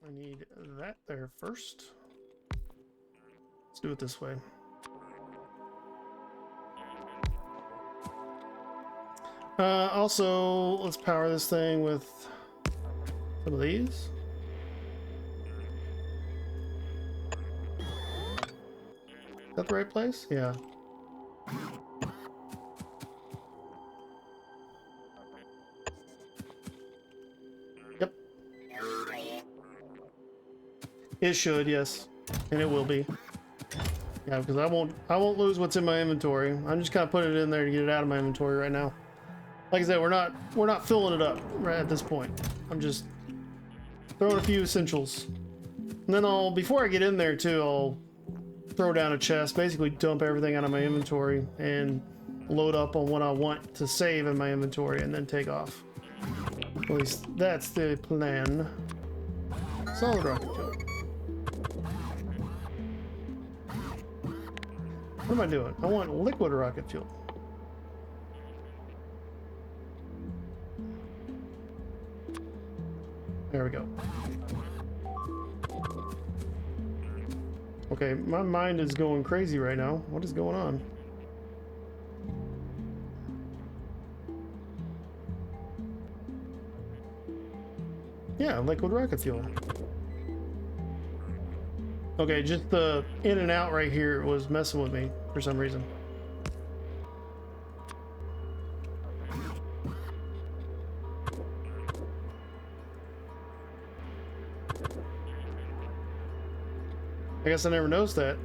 I need that there first. Let's do it this way. Also, let's power this thing with some of these. Is that the right place? Yeah. Yep. It should, yes. And it will be. Yeah, because I won't lose what's in my inventory. I'm just kind of putting it in there to get it out of my inventory right now. Like I said, we're not filling it up right at this point. I'm just throwing a few essentials. And then before I get in there too, I'll throw down a chest, basically dump everything out of my inventory and load up on what I want to save in my inventory and then take off. At least that's the plan. Solid rocket fuel. What am I doing? I want liquid rocket fuel. There we go. Okay, my mind is going crazy right now. What is going on? Yeah, liquid rocket fuel. Okay, just the in and out right here was messing with me for some reason. I guess I never noticed that.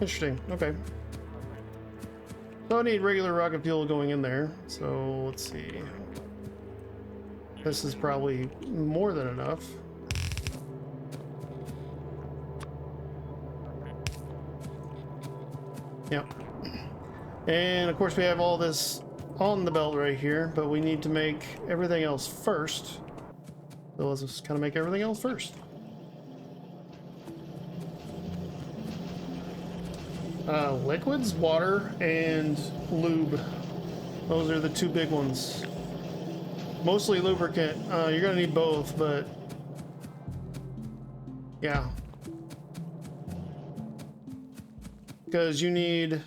Interesting. Okay. So I need regular rocket fuel going in there. So let's see. This is probably more than enough. Yep. And of course we have all this on the belt right here, but we need to make everything else first. So let's just kind of make everything else first. Liquids, water, and lube. Those are the two big ones. Mostly lubricant. You're gonna need both, but yeah. Because you need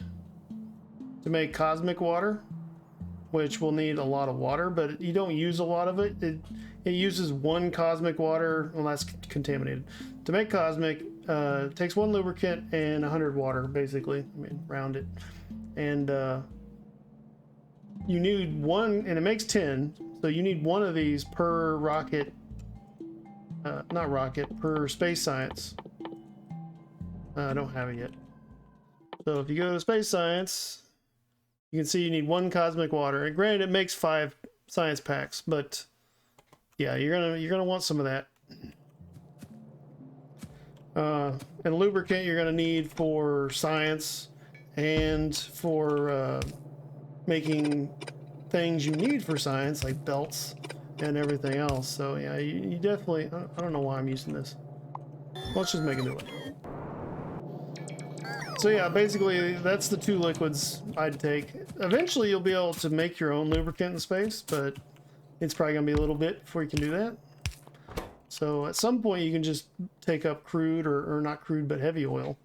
to make cosmic water, which will need a lot of water, but you don't use a lot of it. It uses one cosmic water, well, that's contaminated. To make cosmic, it takes one lubricant and 100 water, basically. I mean, round it. And you need one, and it makes 10, so you need one of these per rocket, not rocket, per space science. I don't have it yet. So if you go to space science, you can see you need one cosmic water. And granted, it makes 5 science packs, but yeah, you're gonna want some of that. And lubricant you're gonna need for science and for making things you need for science, like belts and everything else. So yeah, you definitely. I don't know why I'm using this. Let's just make a new one. So yeah, basically that's the two liquids I'd take. Eventually you'll be able to make your own lubricant in space, but it's probably gonna be a little bit before you can do that. So at some point you can just take up crude or not crude, but heavy oil.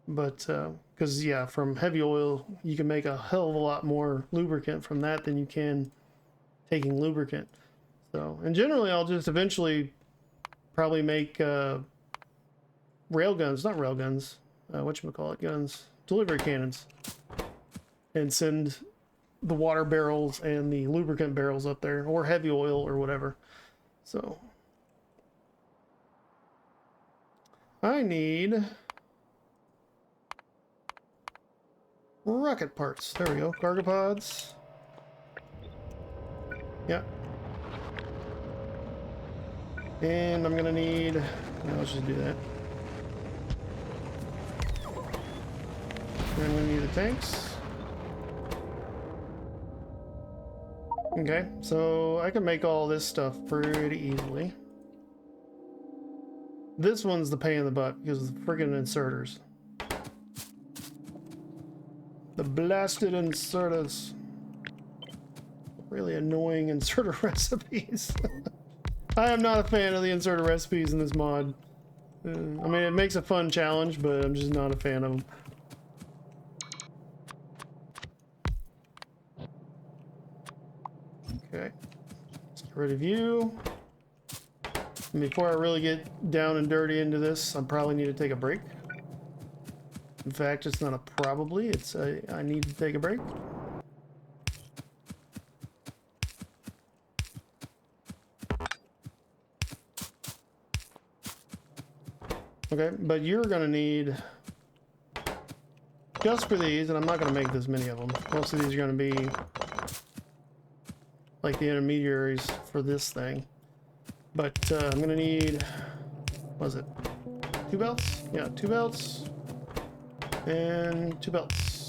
But because yeah, from heavy oil you can make a hell of a lot more lubricant from that than you can taking lubricant. So, and generally I'll just eventually probably make railguns, not railguns, whatchamacallit, guns, delivery cannons, and send the water barrels and the lubricant barrels up there, or heavy oil or whatever. So I need rocket parts. There we go. Cargo pods. Yeah. And I'm gonna need, let's just do that. And I'm gonna need the tanks. Okay, so I can make all this stuff pretty easily. This one's the pain in the butt because of the friggin' inserters. The blasted inserters. Really annoying inserter recipes. I am not a fan of the inserter recipes in this mod. I mean, it makes a fun challenge, but I'm just not a fan of them. Okay, let's get rid of you. And before I really get down and dirty into this, I probably need to take a break. In fact, it's not a probably, it's a I need to take a break. Okay, but you're gonna need, just for these, and I'm not gonna make this many of them. Most of these are gonna be like the intermediaries for this thing. But I'm gonna need, what was it? 2 belts? Yeah, 2 belts. And 2 belts.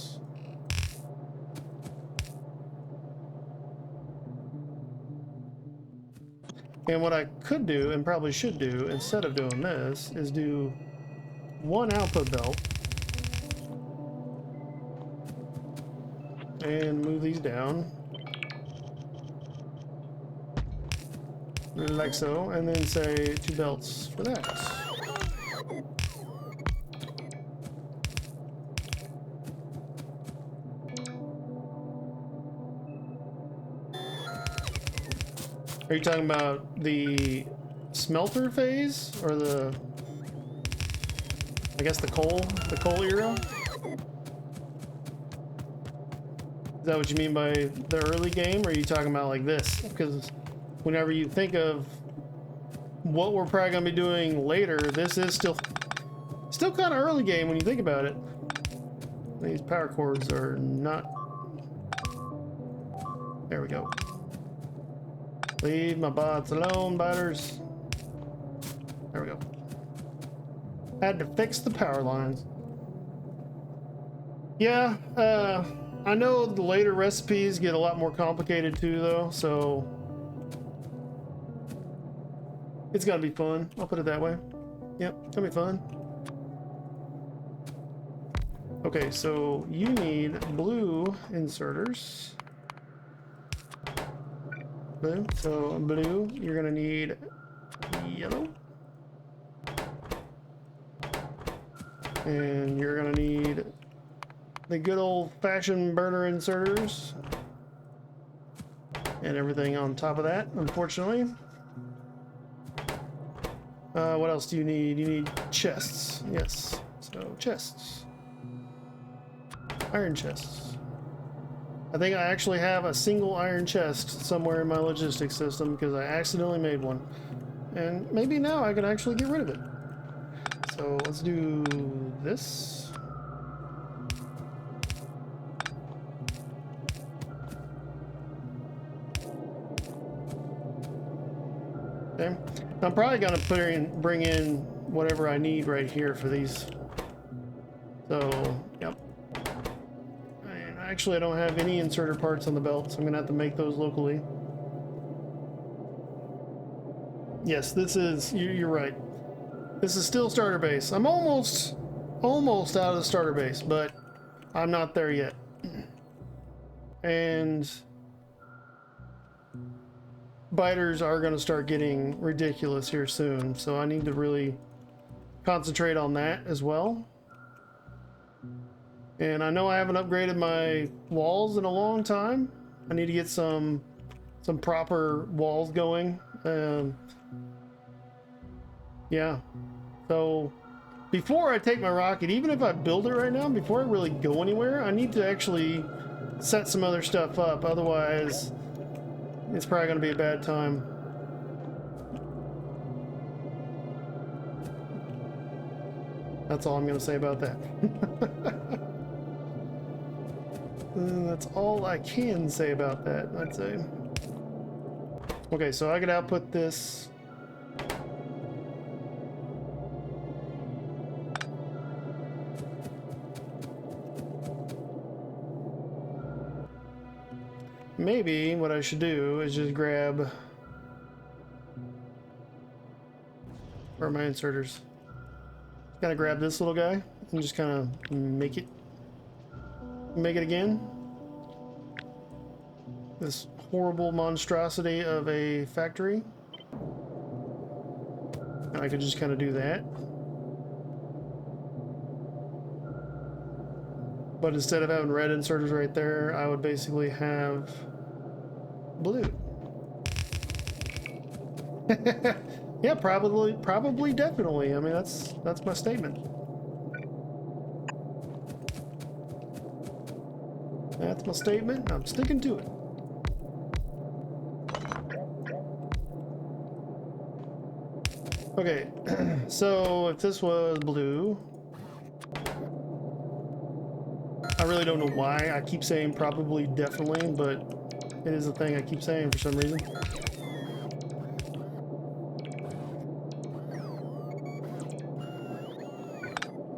And what I could do, and probably should do, instead of doing this, is do 1 output belt. And move these down. Like so, and then say 2 belts for that. Are you talking about the smelter phase, or the, I guess the coal era? Is that what you mean by the early game, or are you talking about like this? Because whenever you think of what we're probably gonna be doing later, this is still kind of early game when you think about it. These power cords are not. There we go. Leave my bots alone, biters. There we go. Had to fix the power lines. Yeah, I know the later recipes get a lot more complicated too, though, so it's gonna be fun. I'll put it that way. Yep, it's gonna be fun. Okay, so you need blue inserters. Blue. So blue, you're gonna need yellow. And you're gonna need the good old-fashioned burner inserters. And everything on top of that, unfortunately. What else do you need? You need chests. Yes. So chests. Iron chests. I think I actually have a single iron chest somewhere in my logistics system because I accidentally made one. And maybe now I can actually get rid of it. So let's do this. Okay. I'm probably gonna bring in whatever I need right here for these. So, yep. Actually, I don't have any inserter parts on the belt, so I'm gonna have to make those locally. Yes, this is, you're right. This is still starter base. I'm almost out of the starter base, but I'm not there yet. And biters are gonna start getting ridiculous here soon, so I need to really concentrate on that as well. And I know I haven't upgraded my walls in a long time. I need to get some proper walls going. Yeah. So before I take my rocket, even if I build it right now, before I really go anywhere, I need to actually set some other stuff up. Otherwise, it's probably going to be a bad time. That's all I'm going to say about that. That's all I can say about that, I'd say. Okay, so I could output this. Maybe what I should do is just grab, where are my inserters? Gotta grab this little guy and just kind of make it again. This horrible monstrosity of a factory. And I could just kind of do that. But instead of having red inserters right there, I would basically have blue. Yeah, probably, definitely. I mean, that's my statement. That's my statement. I'm sticking to it. Okay, so if this was blue, I really don't know why I keep saying probably, definitely, but it is a thing I keep saying for some reason.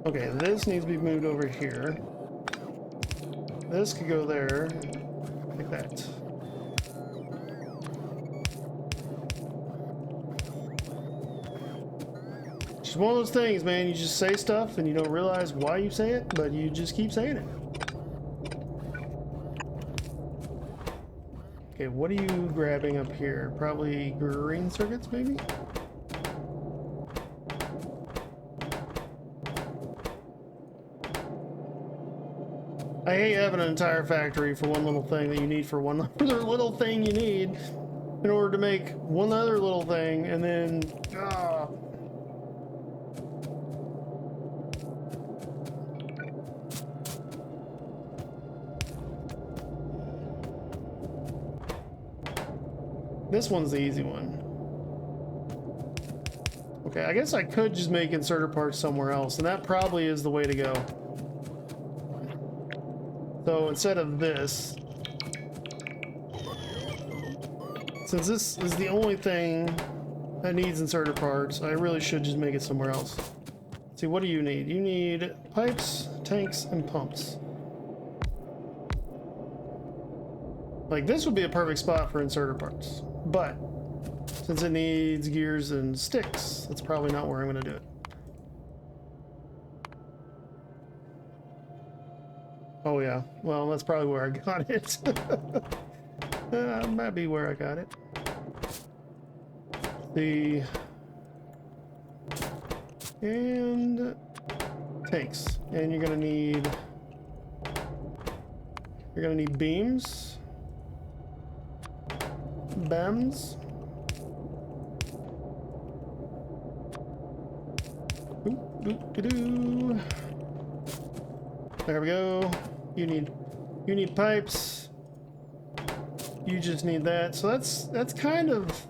Okay, this needs to be moved over here. This could go there, like that. It's one of those things, man, you just say stuff and you don't realize why you say it, but you just keep saying it. Okay, what are you grabbing up here? Probably green circuits, maybe? I hate having an entire factory for one little thing that you need for one other little thing you need in order to make one other little thing, and then, This one's the easy one. Okay, I guess I could just make inserter parts somewhere else, and that probably is the way to go. So instead of this, since this is the only thing that needs inserter parts, I really should just make it somewhere else. See, what do you need? You need pipes, tanks, and pumps. Like, this would be a perfect spot for inserter parts, but since it needs gears and sticks, that's probably not where I'm going to do it. Oh yeah, well, that's probably where I got it. Might be where I got it. And tanks, and you're gonna need beams, BAMs. Doo-doo. There we go. You need pipes. You just need that. So that's kind of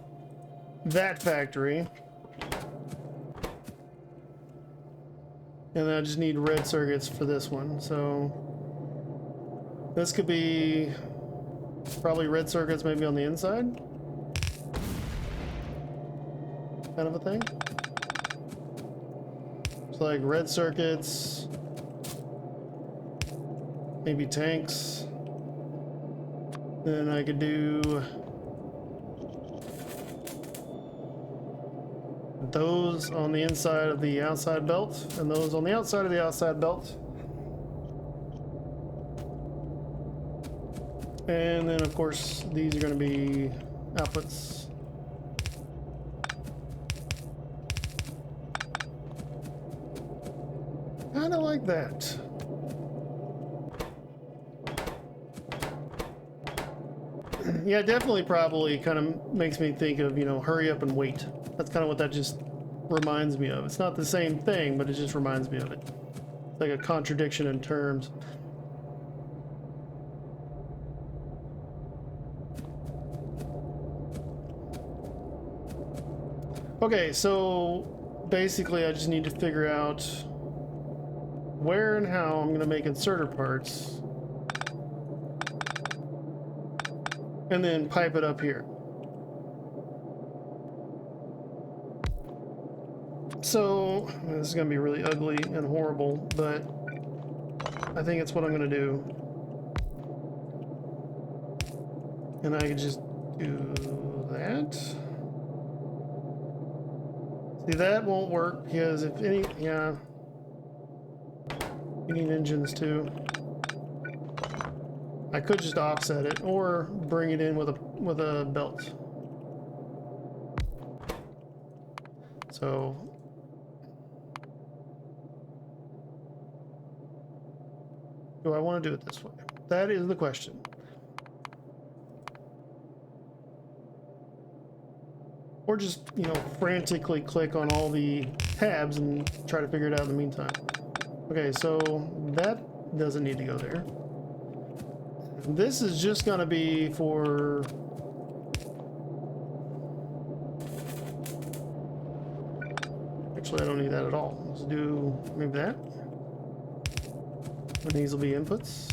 that factory. And then I just need red circuits for this one. So this could be probably red circuits maybe on the inside. Kind of a thing. So like red circuits, maybe tanks. Then I could do those on the inside of the outside belt, and those on the outside of the outside belt. And then, of course, these are going to be outputs. Kind of like that. Yeah, definitely probably kind of makes me think of, you know, hurry up and wait. That's kind of what that just reminds me of. It's not the same thing, but it just reminds me of it. It's like a contradiction in terms. Okay, so basically I just need to figure out where and how I'm going to make inserter parts. And then pipe it up here. So, this is going to be really ugly and horrible, but I think it's what I'm going to do. And I can just do that. See, that won't work because if any, yeah, you need engines too. I could just offset it or bring it in with a belt. So do I want to do it this way? That is the question. Or just, you know, frantically click on all the tabs and try to figure it out in the meantime. Okay, so that doesn't need to go there. This is just gonna be for... Actually, I don't need that at all. Let's do maybe that. And these will be inputs.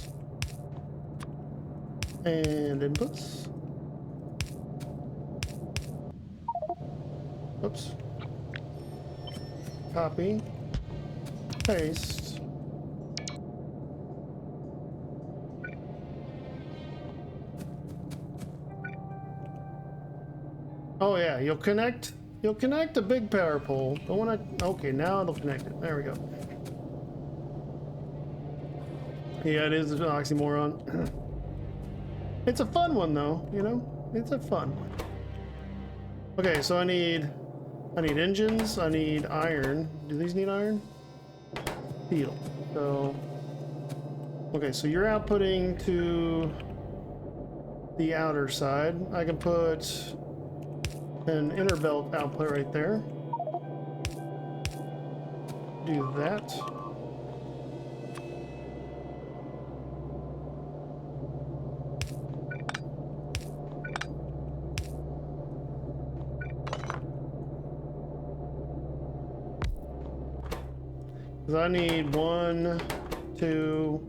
And inputs. Oops. Copy. Paste. Oh yeah, you'll connect a big power pole. Don't wanna, okay, now it'll connect it. There we go. Yeah, it is an oxymoron. It's a fun one though, you know? It's a fun one. Okay, so I need engines, I need iron. Do these need iron? Steel. So, okay, so you're outputting to the outer side. I can put an inner belt output right there. Do that. I need 1, 2,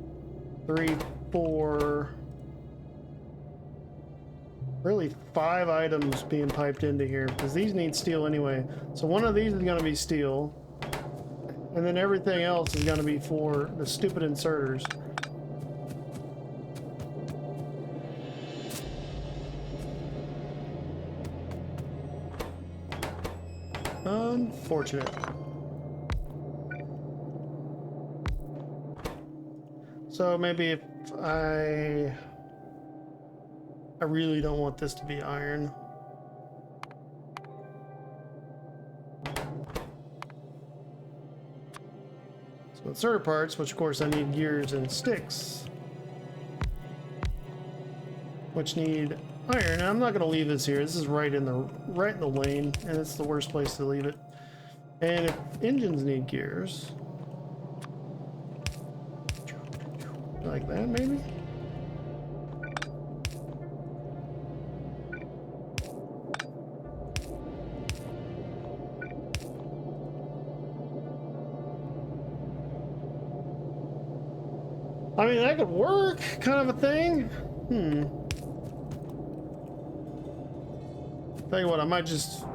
3, 4, really 5 items being piped into here because these need steel anyway. So one of these is going to be steel, and then everything else is going to be for the stupid inserters. Unfortunate. So maybe if I really don't want this to be iron. So inserter parts, which of course I need gears and sticks, which need iron. And I'm not going to leave this here. This is right in the lane, and it's the worst place to leave it. And if engines need gears, like that maybe. I mean, that could work, kind of a thing. Tell you what, I might just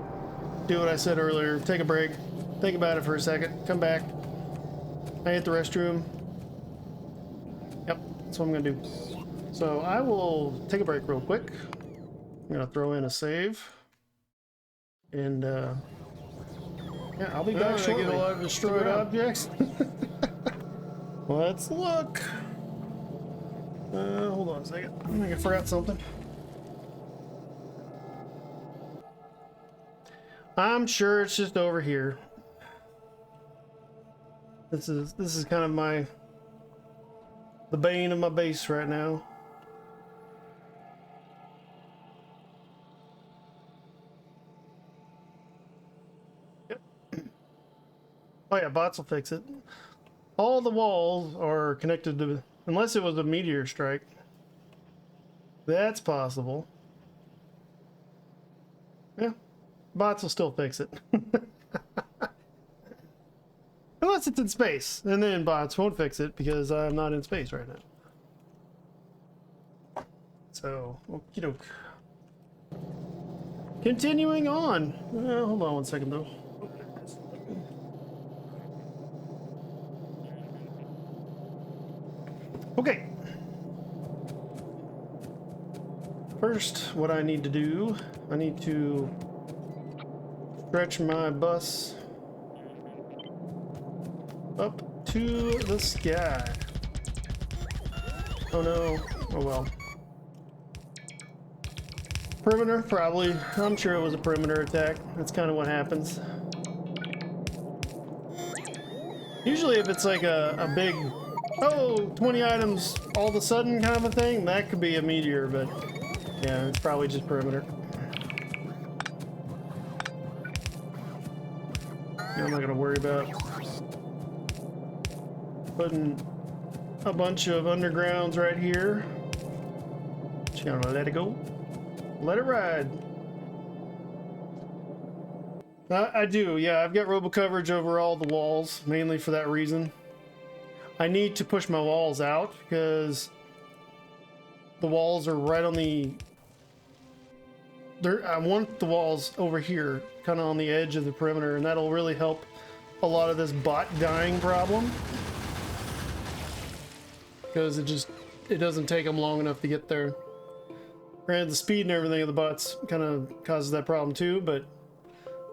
do what I said earlier. Take a break. Think about it for a second. Come back. I hit the restroom. Yep, that's what I'm gonna do. So I will take a break real quick. I'm gonna throw in a save. And yeah, I'll be back shortly. I get a lot of destroyed objects. Let's look. Hold on a second. I think I forgot something. I'm sure it's just over here. This is kind of the bane of my base right now. Yep. Oh yeah, bots will fix it. All the walls are connected to, unless it was a meteor strike. That's possible. Yeah, bots will still fix it. Unless it's in space, and then bots won't fix it because I'm not in space right now. So, okie doke. Continuing on. Hold on one second though. Okay. First, what I need to do, I need to stretch my bus up to the sky. Oh no. Oh well. Perimeter, probably. I'm sure it was a perimeter attack. That's kind of what happens. Usually if it's like a big, oh, 20 items all of a sudden kind of a thing, that could be a meteor, but yeah, it's probably just perimeter. I'm not gonna worry about putting a bunch of undergrounds right here. Just gonna let it go. Let it ride. I do, yeah, I've got robo coverage over all the walls, mainly for that reason. I need to push my walls out because the walls are right on the... I want the walls over here, kind of on the edge of the perimeter, and that'll really help a lot of this bot dying problem. Because it doesn't take them long enough to get there. Granted, the speed and everything of the bots kind of causes that problem too, but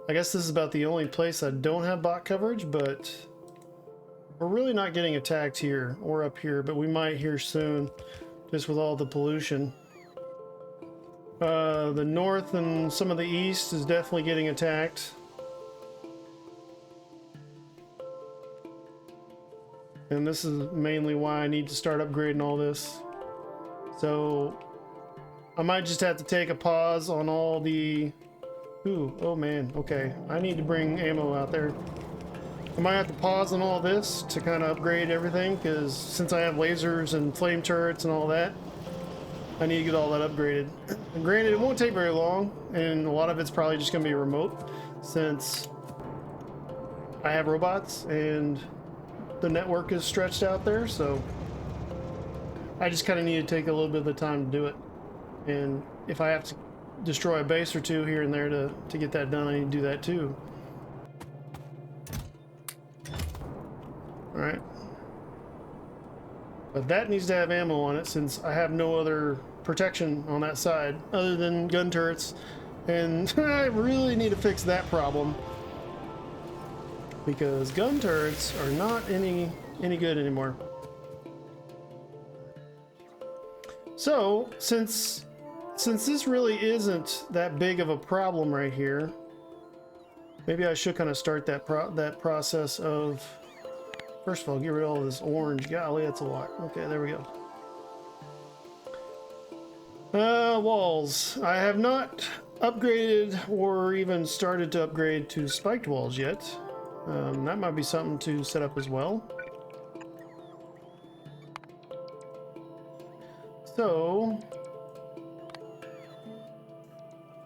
I guess this is about the only place I don't have bot coverage, but we're really not getting attacked here or up here, but we might here soon, just with all the pollution. The north and some of the east is definitely getting attacked. And this is mainly why I need to start upgrading all this. So I might just have to take a pause on all the... Ooh, oh man, okay. I need to bring ammo out there. I might have to pause on all this to kind of upgrade everything, because since I have lasers and flame turrets and all that, I need to get all that upgraded. And granted, it won't take very long, and a lot of it's probably just going to be remote, since I have robots and the network is stretched out there, so I just kind of need to take a little bit of the time to do it. And if I have to destroy a base or two here and there to get that done, I need to do that too. Alright. But that needs to have ammo on it, since I have no other protection on that side other than gun turrets, and I really need to fix that problem, because gun turrets are not any good anymore. So since this really isn't that big of a problem right here, maybe I should kind of start that process of, first of all, get rid of all this orange. Golly, that's a lot. Okay, there we go. Walls. I have not upgraded or even started to upgrade to spiked walls yet. That might be something to set up as well. So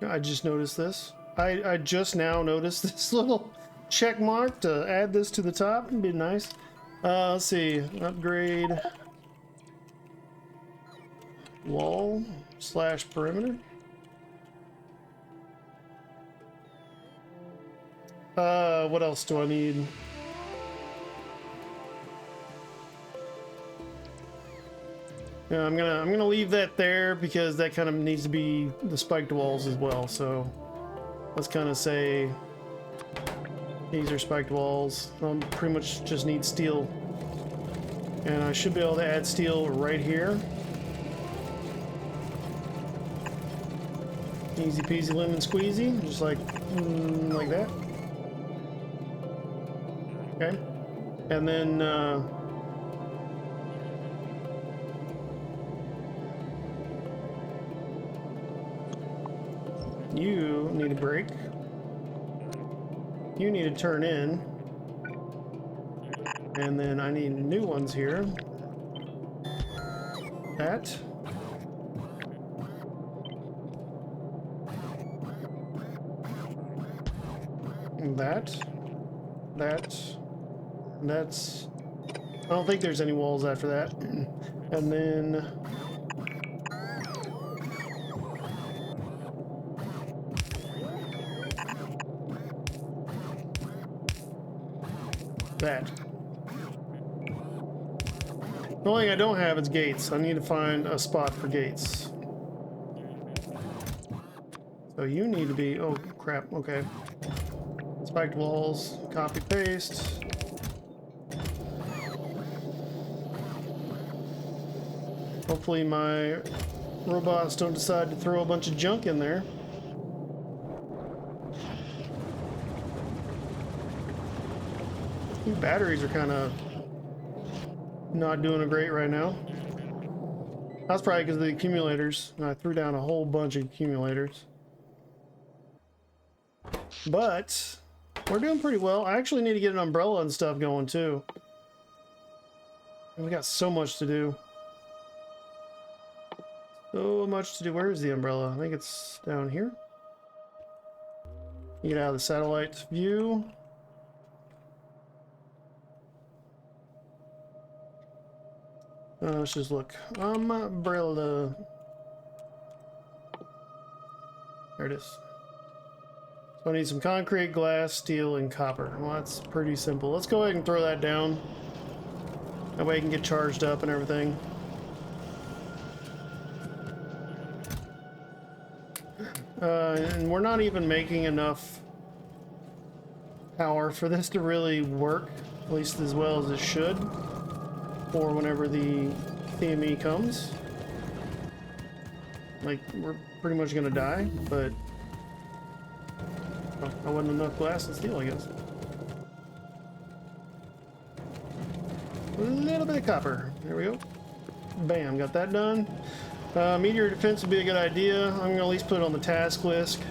I just noticed this. I just now noticed this little check mark to add this to the top. It'd be nice. Let's see. Upgrade wall / perimeter. What else do I need? Yeah, I'm gonna leave that there, because that kind of needs to be the spiked walls as well. So let's kind of say these are spiked walls. Pretty much just need steel, and I should be able to add steel right here. Easy peasy lemon squeezy, just like that. Okay, and then you need a break. You need to turn in. And then I need new ones here. That. And that. That's... I don't think there's any walls after that. And then... that. The only thing I don't have is gates. I need to find a spot for gates. So you need to be... oh crap, okay. Spiked walls, copy paste. Hopefully my robots don't decide to throw a bunch of junk in there. These batteries are kind of not doing great right now. That's probably because of the accumulators. I threw down a whole bunch of accumulators. But we're doing pretty well. I actually need to get an umbrella and stuff going too. We got so much to do. So much to do. Where is the umbrella? I think it's down here. Get out of the satellite view. Let's just look. Umbrella. There it is. So I need some concrete, glass, steel, and copper. Well, that's pretty simple. Let's go ahead and throw that down. That way it can get charged up and everything. And we're not even making enough power for this to really work, at least as well as it should, for whenever the TME comes. Like, we're pretty much gonna die, but oh, I wasn't enough glass and steel, I guess. A little bit of copper. There we go. Bam, got that done. Meteor defense would be a good idea. I'm gonna at least put it on the task list.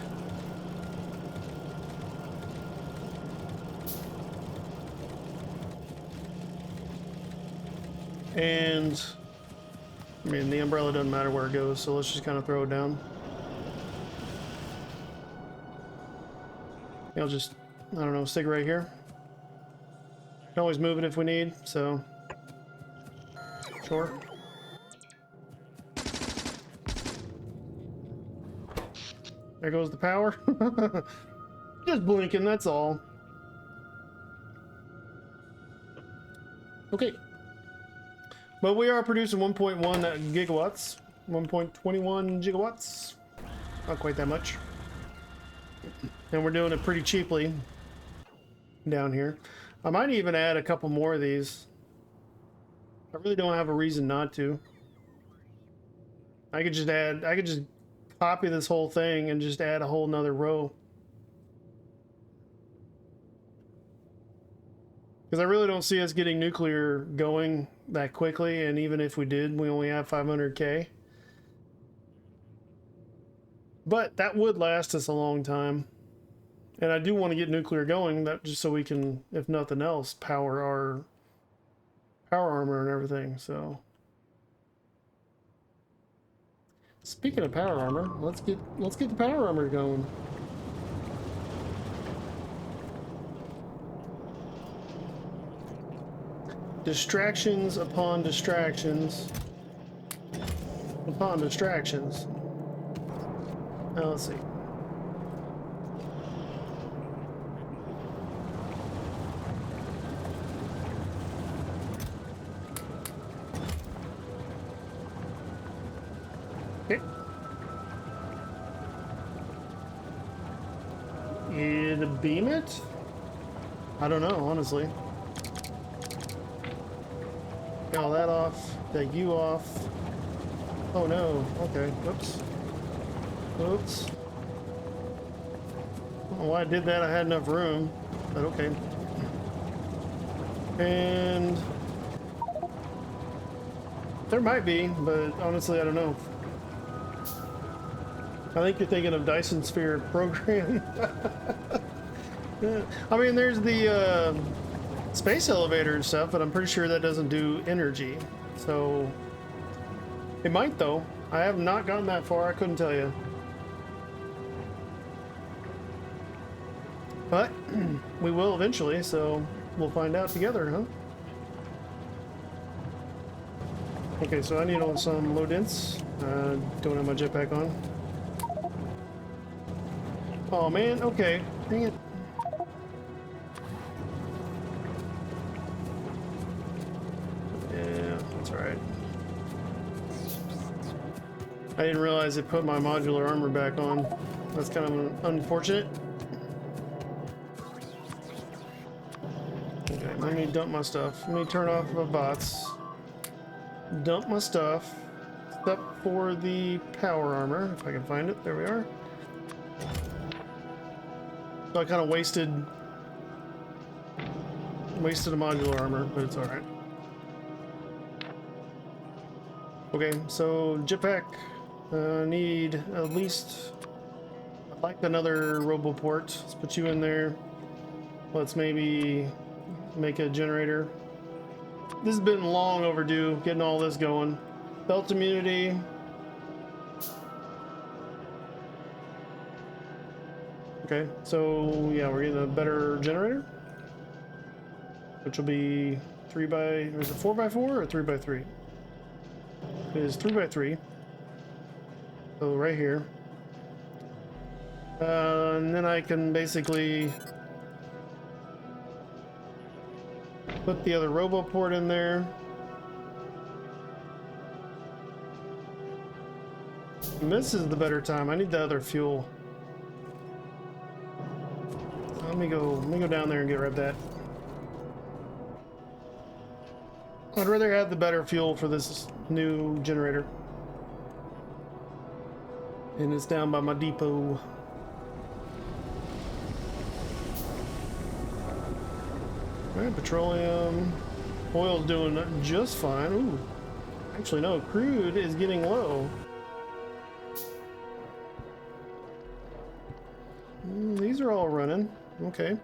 And I mean, the umbrella doesn't matter where it goes, so let's just kind of throw it down. I'll just, I don't know, stick it right here. Can always move it if we need, so sure. There goes the power. Just blinking, that's all. Okay. But we are producing 1.1 gigawatts. 1.21 gigawatts. Not quite that much. And we're doing it pretty cheaply down here. I might even add a couple more of these. I really don't have a reason not to. I could just copy this whole thing and just add a whole nother row. Because I really don't see us getting nuclear going that quickly, and even if we did, we only have 500K. But that would last us a long time. And I do want to get nuclear going, that just so we can, if nothing else, power our power armor and everything, so. Speaking of power armor, let's get the power armor going. Distractions upon distractions upon distractions. Now let's see. Okay. It'd beam it? I don't know, honestly. Get all that off. Take you off. Oh no. Okay. Whoops. Oops. I don't know why I did that. I had enough room, but okay. And there might be, but honestly, I don't know. I think you're thinking of Dyson Sphere program. I mean, there's the space elevator and stuff, but I'm pretty sure that doesn't do energy. So it might, though. I have not gotten that far. I couldn't tell you. But we will eventually, so we'll find out together, huh? Okay, so I need on some low dense. Don't have my jetpack on. Oh man, okay. Dang it. Yeah, that's alright. I didn't realize it put my modular armor back on. That's kind of unfortunate. Okay, let me dump my stuff. Let me turn off the bots. Dump my stuff. Except for the power armor, if I can find it. There we are. So I kind of wasted Wasted a modular armor, but it's alright. Okay, so jetpack. Need at least, I'd like another roboport. Let's put you in there. Let's maybe make a generator. This has been long overdue, getting all this going. Belt immunity. Okay, so yeah, we're getting a better generator, which will be 3 by, is it 4 by 4 or 3 by 3? It is 3 by 3. So right here. And then I can basically put the other roboport in there. And this is the better time. I need the other fuel. So let me go down there and get rid of that. I'd rather have the better fuel for this new generator. And it's down by my depot. Alright, petroleum. Oil's doing just fine. Ooh. Actually, no, crude is getting low. These are all running. Okay.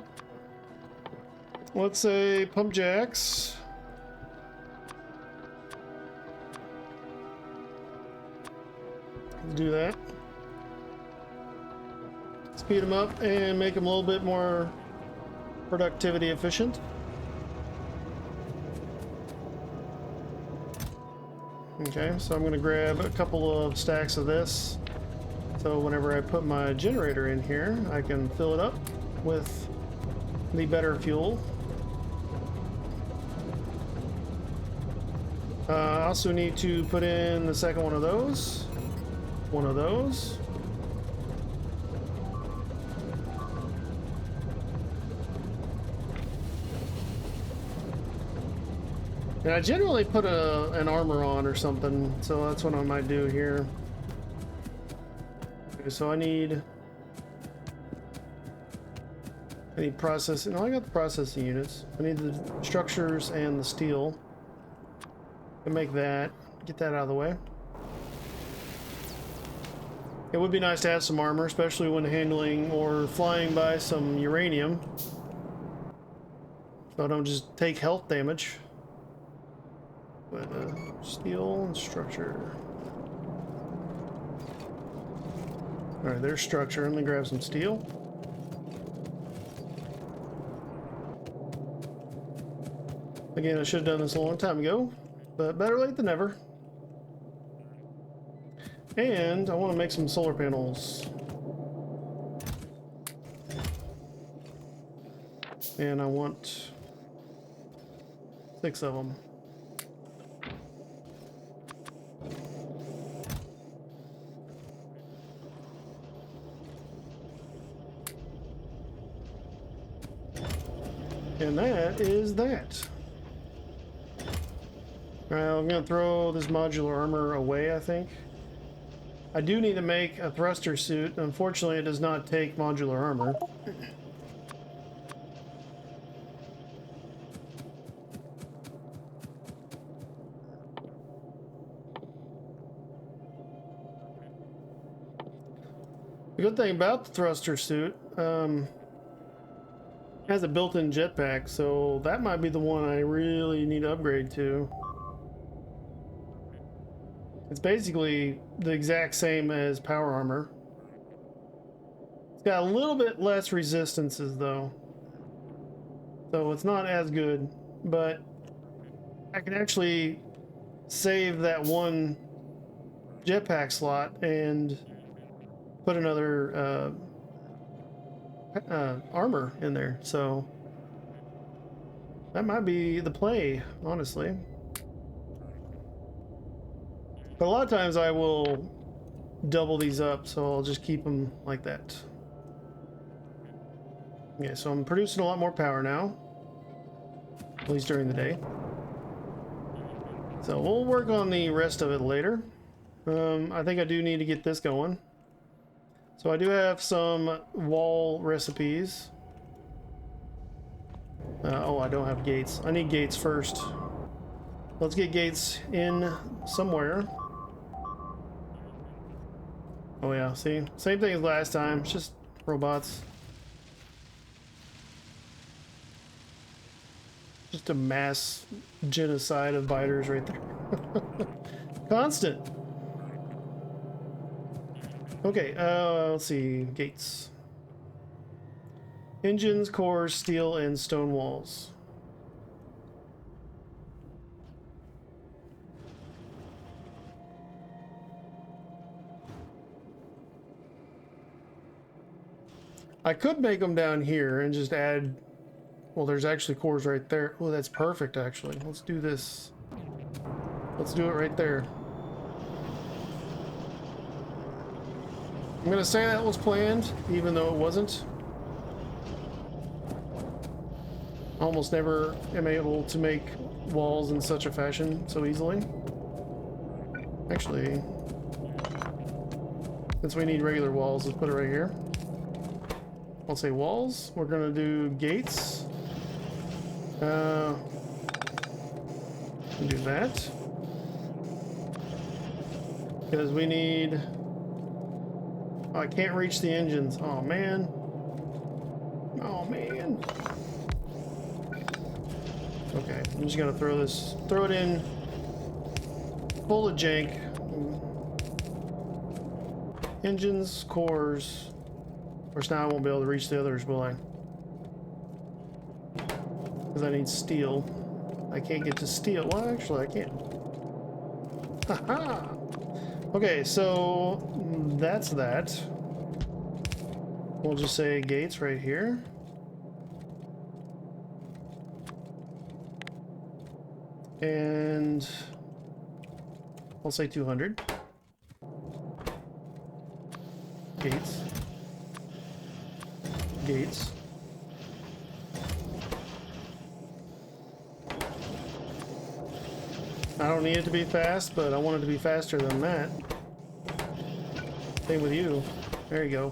Let's say pump jacks. Let's do that. Speed them up and make them a little bit more productivity efficient. Okay, so I'm going to grab a couple of stacks of this. So whenever I put my generator in here, I can fill it up with the better fuel. I also need to put in the second one of those. One of those. And I generally put an armor on or something, so that's what I might do here. Okay, so I need processing. No, I got the processing units. I need the structures and the steel. I can make that. Get that out of the way. It would be nice to have some armor, especially when handling or flying by some uranium, so I don't just take health damage. But steel and structure. Alright, there's structure. Let me grab some steel. Again, I should have done this a long time ago, but better late than never. And I want to make some solar panels. And I want 6 of them. And that is that. Alright, I'm going to throw this modular armor away, I think. I do need to make a thruster suit. Unfortunately, it does not take modular armor. The good thing about the thruster suit, has a built-in jetpack, so that might be the one I really need to upgrade to. It's basically the exact same as power armor. It's got a little bit less resistances though, so it's not as good, but I can actually save that one jetpack slot and put another armor in there, so that might be the play, honestly. But a lot of times I will double these up, so I'll just keep them like that. Okay, so I'm producing a lot more power now, at least during the day. So we'll work on the rest of it later. I think I do need to get this going. So I do have some wall recipes. Oh, I don't have gates. I need gates first. Let's get gates in somewhere. Oh yeah, see? Same thing as last time. It's just robots. Just a mass genocide of biters right there. Constant. Okay, let's see. Gates. Engines, cores, steel, and stone walls. I could make them down here and just add... Well, there's actually cores right there. Oh, that's perfect, actually. Let's do this. Let's do it right there. I'm gonna say that was planned, even though it wasn't. Almost never am able to make walls in such a fashion so easily. Actually, since we need regular walls, let's put it right here. I'll say walls. We're gonna do gates. Do that. Because we need... Oh, I can't reach the engines. Oh, man. Oh, man. Okay, I'm just gonna throw it in full of jank. Engines, cores. Of course, now I won't be able to reach the others, will I? Because I need steel. I can't get to steel. Well, actually, I can. Haha! Okay, so that's that. We'll just say gates right here. And I'll say 200. Gates. Gates. I don't need it to be fast, but I want it to be faster than that. Same with you. There you go.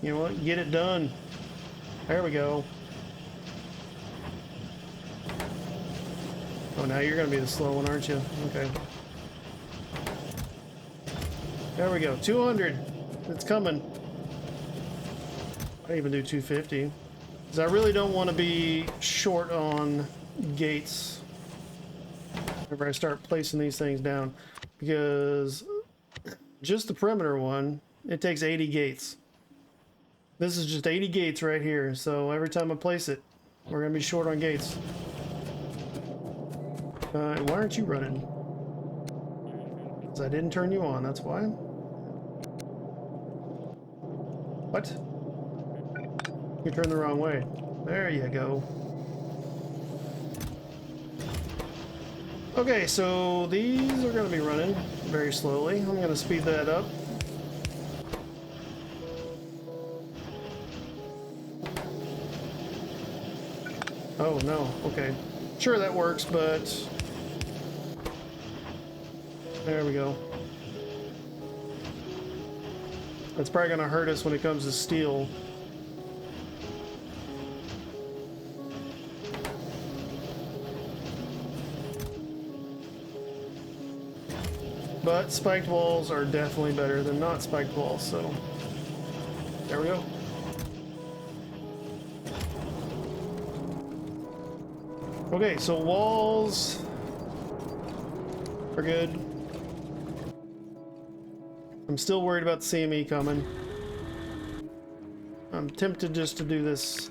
You know what? Get it done. There we go. Oh, now you're going to be the slow one, aren't you? Okay. There we go. 200. It's coming. I even do 250. Because I really don't want to be short on gates whenever I start placing these things down. Because just the perimeter one, it takes 80 gates. This is just 80 gates right here. So every time I place it, we're going to be short on gates. Why aren't you running? Because I didn't turn you on, that's why. What? You turned the wrong way. There you go. Okay, so these are going to be running very slowly. I'm going to speed that up. Oh, no. Okay. Sure, that works, but... There we go. That's probably going to hurt us when it comes to steel. But spiked walls are definitely better than not spiked walls, so... There we go. Okay, so walls are good. I'm still worried about the CME coming. I'm tempted just to do this.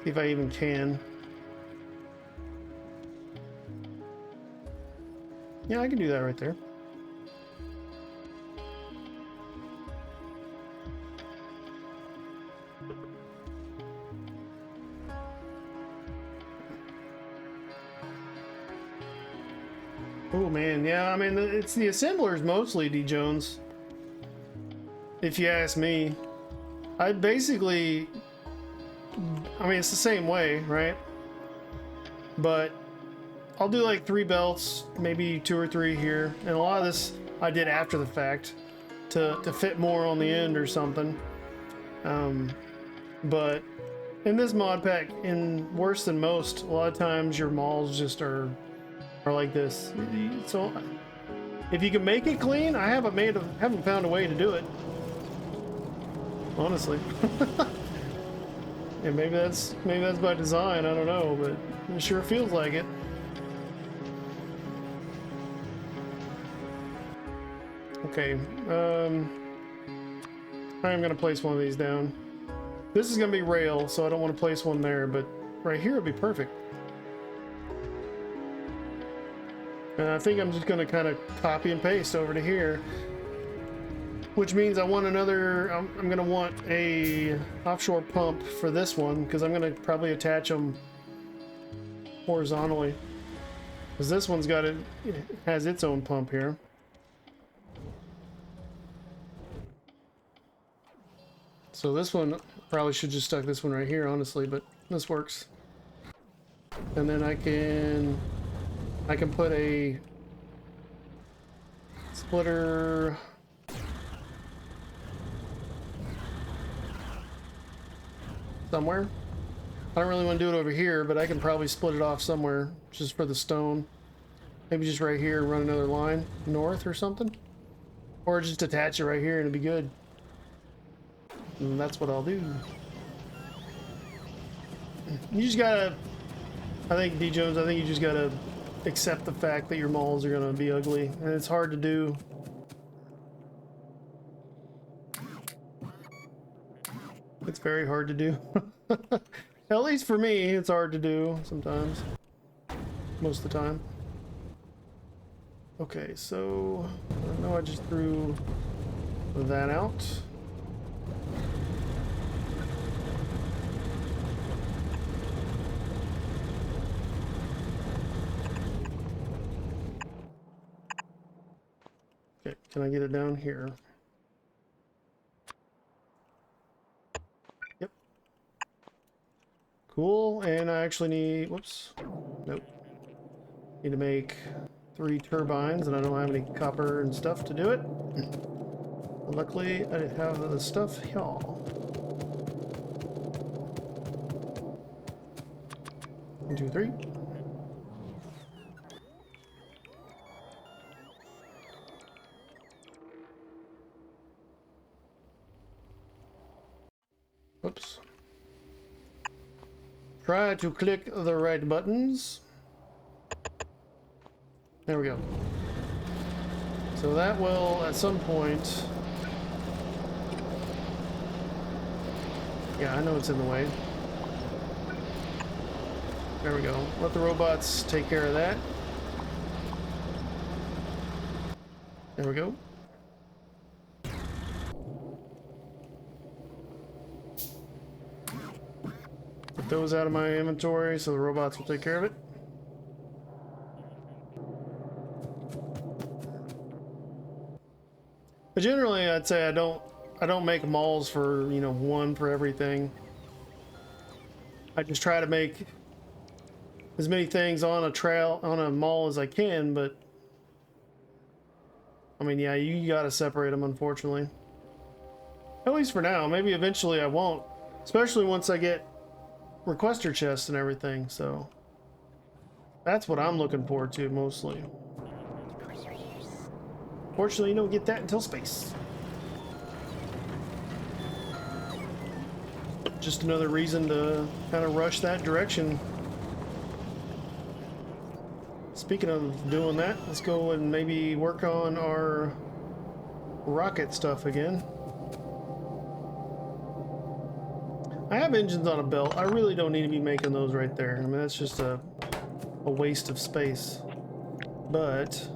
See if I even can. Yeah, I can do that right there. Oh man, yeah, I mean, it's the assemblers mostly, D. Jones. If you ask me. I basically... I mean, it's the same way, right? But I'll do like 3 belts, maybe 2 or 3 here, and a lot of this I did after the fact to fit more on the end or something. But in this mod pack, in worse than most, a lot of times your malls just are like this. So if you can make it clean, I haven't found a way to do it. Honestly. And maybe that's by design, I don't know, but it sure feels like it. Okay, I am gonna place one of these down. This is gonna be rail, so I don't want to place one there, but right here would be perfect. And I think I'm just gonna kind of copy and paste over to here, which means I want another. I'm gonna want a offshore pump for this one because I'm gonna probably attach them horizontally, because this one's got it has its own pump here. So this one, probably should just stuck this one right here, honestly, but this works. And then I can put a splitter somewhere. I don't really want to do it over here, but I can probably split it off somewhere just for the stone. Maybe just right here, run another line north or something. Or just attach it right here and it'll be good. And that's what I'll do. You just gotta, I think, D. Jones, I think you just gotta accept the fact that your malls are gonna be ugly, and it's hard to do. It's very hard to do. At least for me, it's hard to do sometimes. Most of the time. Okay, so I know I just threw that out. Okay, can I get it down here? Yep. Cool, and I actually need, whoops, nope. Need to make 3 turbines, and I don't have any copper and stuff to do it. But luckily, I have the stuff here. 1, 2, 3. Whoops. Try to click the right buttons. There we go. So that will, at some point... Yeah, I know it's in the way. There we go. Let the robots take care of that. There we go. Put those out of my inventory so the robots will take care of it. But generally, I'd say I don't make malls for, you know, 1 for everything. I just try to make as many things on a mall as I can, but I mean, yeah, you gotta separate them, unfortunately. At least for now. Maybe eventually I won't, especially once I get requester chests and everything, so that's what I'm looking forward to mostly. Fortunately, you don't get that until space. Just another reason to kind of rush that direction. Speaking of doing that, let's go and maybe work on our rocket stuff again. I have engines on a belt. I really don't need to be making those right there. I mean, that's just a waste of space. But...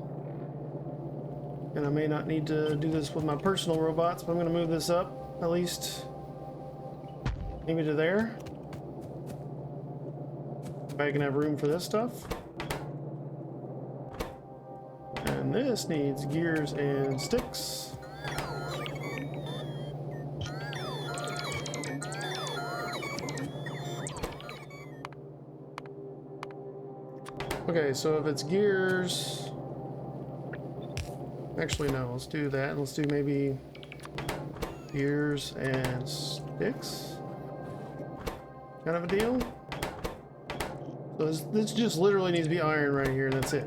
and I may not need to do this with my personal robots, but I'm going to move this up, at least maybe to there. I can have room for this stuff. And this needs gears and sticks. Okay, so if it's gears, actually no, let's do that. Let's do maybe gears and sticks, kind of a deal. So this just literally needs to be iron right here, and that's it.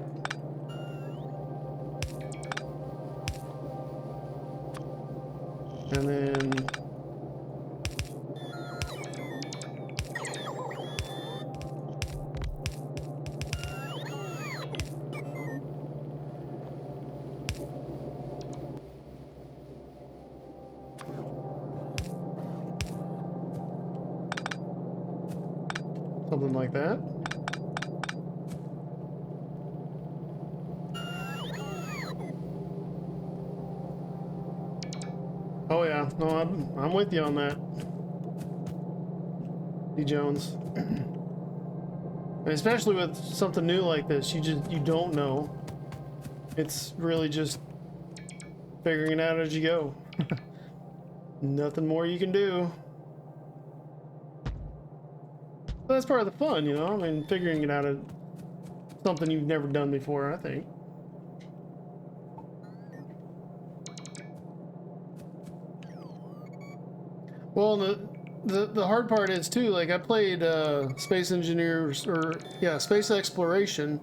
And then something like that. Oh yeah, no, I'm with you on that, D. Jones. And especially with something new like this, you don't know. It's really just figuring it out as you go. Nothing more you can do. But that's part of the fun, you know? I mean, figuring it out is something you've never done before, I think. Well, the hard part is too, like I played Space Engineers, or yeah, Space Exploration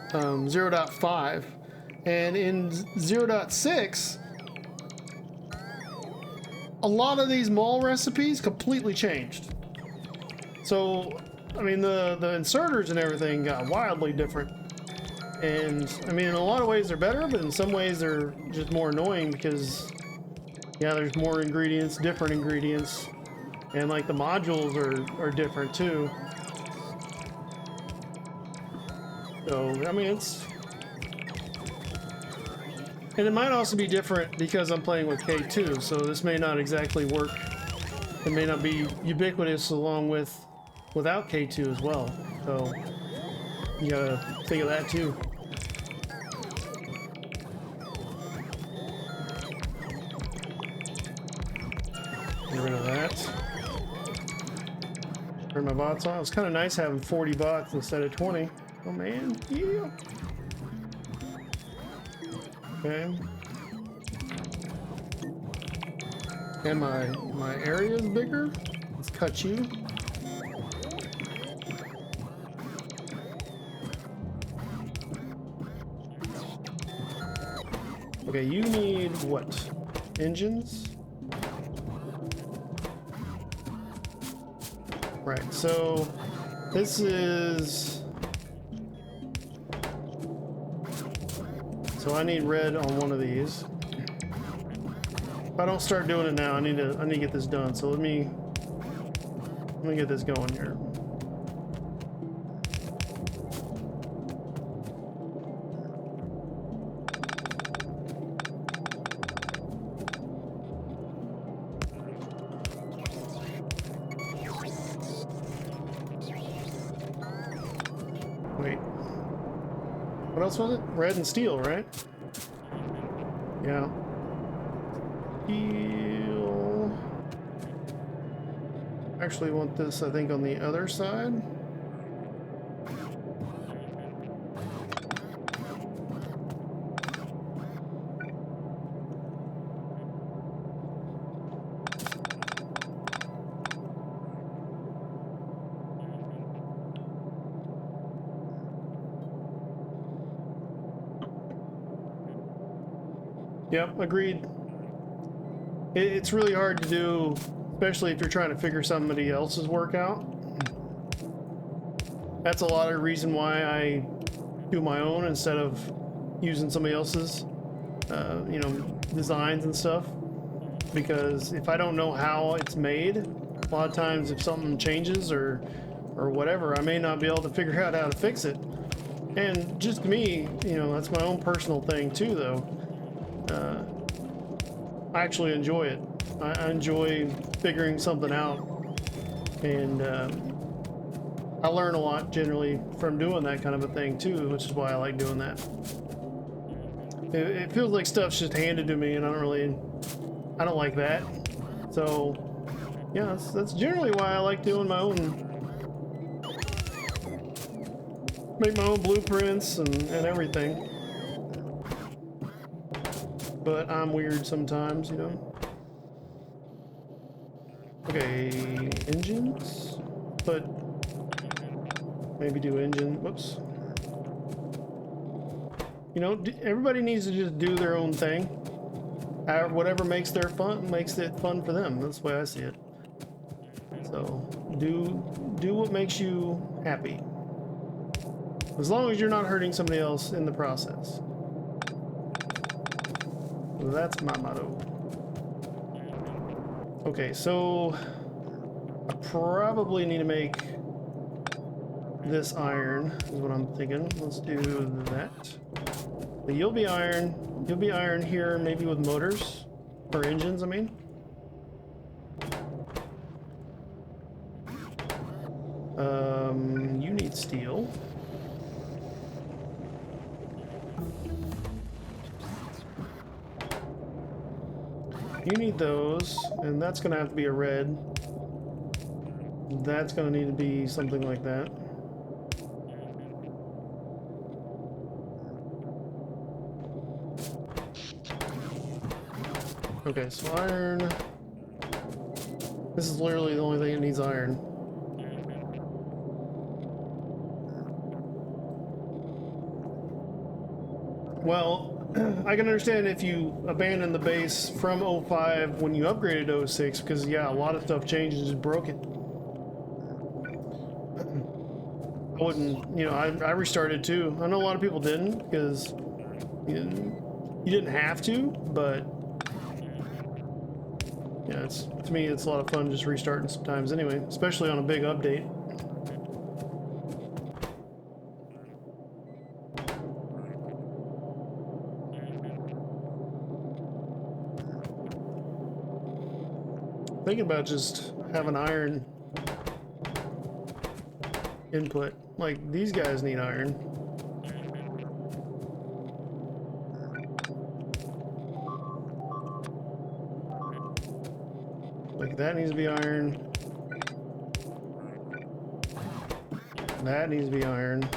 0.5, and in 0.6 a lot of these mall recipes completely changed. So I mean the inserters and everything got wildly different, and I mean in a lot of ways they're better, but in some ways they're just more annoying because yeah, there's more ingredients, different ingredients, and like the modules are different too. So I mean it's, and it might also be different because I'm playing with K2, so this may not exactly work. It may not be ubiquitous along with without K2 as well. So you gotta think of that too. Get rid of that. Turn my bots on. It's kind of nice having 40 bots instead of 20. Oh man, yeah. Okay. And my area is bigger. Let's cut you. Okay, you need what? Engines? Right, so this is, so I need red on one of these. If I don't start doing it now, I need to get this done. So let me get this going here. Wait. What else was it? Red and steel, right? Yeah. Steel. Actually want this, I think, on the other side. Yep, agreed. It's really hard to do, especially if you're trying to figure somebody else's work out. That's a lot of the reason why I do my own instead of using somebody else's, you know, designs and stuff. Because if I don't know how it's made, a lot of times if something changes or whatever, I may not be able to figure out how to fix it. And just me, you know, that's my own personal thing too, though. I actually enjoy it. I enjoy figuring something out, and I learn a lot generally from doing that kind of a thing too, which is why I like doing that. It feels like stuff's just handed to me, and I don't like that. So yeah, that's generally why I like doing my own Make my own blueprints and everything. But I'm weird sometimes, you know? Okay, engines? But maybe do engine, whoops. You know, everybody needs to just do their own thing. Whatever makes it fun for them. That's the way I see it. So, do what makes you happy. As long as you're not hurting somebody else in the process. That's my motto. Okay, so I probably need to make this iron, is what I'm thinking. Let's do that. But you'll be iron here, maybe with motors, or engines, I mean. You need steel. You need those, and that's gonna have to be a red. That's gonna need to be something like that. Okay, so iron. This is literally the only thing that needs iron. Well, I can understand if you abandon the base from 05 when you upgraded to 06, because yeah, a lot of stuff changed and just broke it. I wouldn't, you know, I restarted too. I know a lot of people didn't, because you didn't have to, but yeah, to me it's a lot of fun just restarting sometimes anyway, especially on a big update. Thinking about just having iron input. Like, these guys need iron. Like, that needs to be iron. That needs to be iron.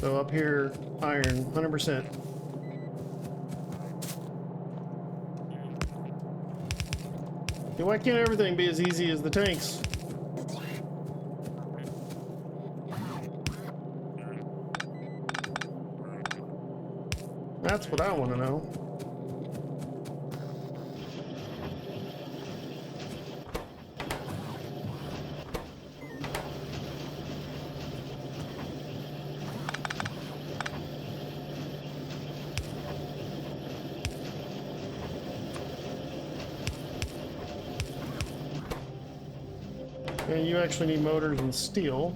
So up here, iron, 100%. Why can't everything be as easy as the tanks? That's what I want to know. And you actually need motors and steel.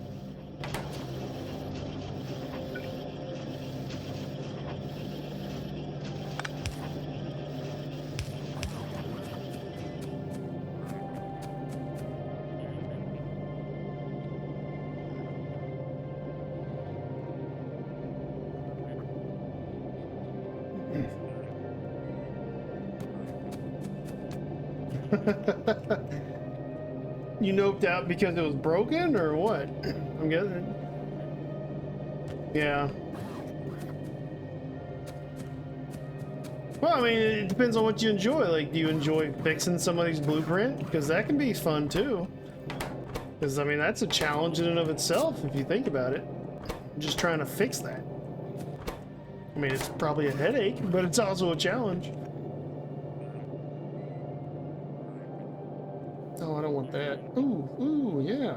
You noped out because it was broken, or what? I'm guessing. Yeah. Well, I mean, it depends on what you enjoy. Like, do you enjoy fixing somebody's blueprint? Because that can be fun, too. Because, I mean, that's a challenge in and of itself, if you think about it. Just trying to fix that. I mean, it's probably a headache, but it's also a challenge. Oh, I don't want that. Ooh, ooh, yeah.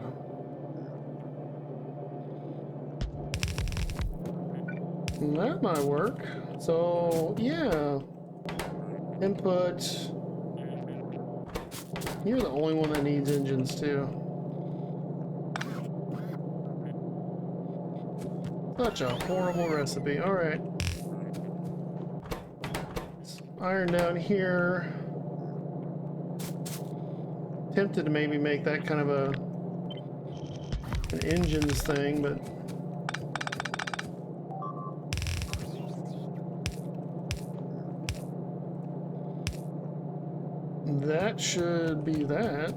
That might work. So, yeah. Input. You're the only one that needs engines, too. Such a horrible recipe. Alright. Iron down here. Tempted to maybe make that kind of an engines thing, but that should be that.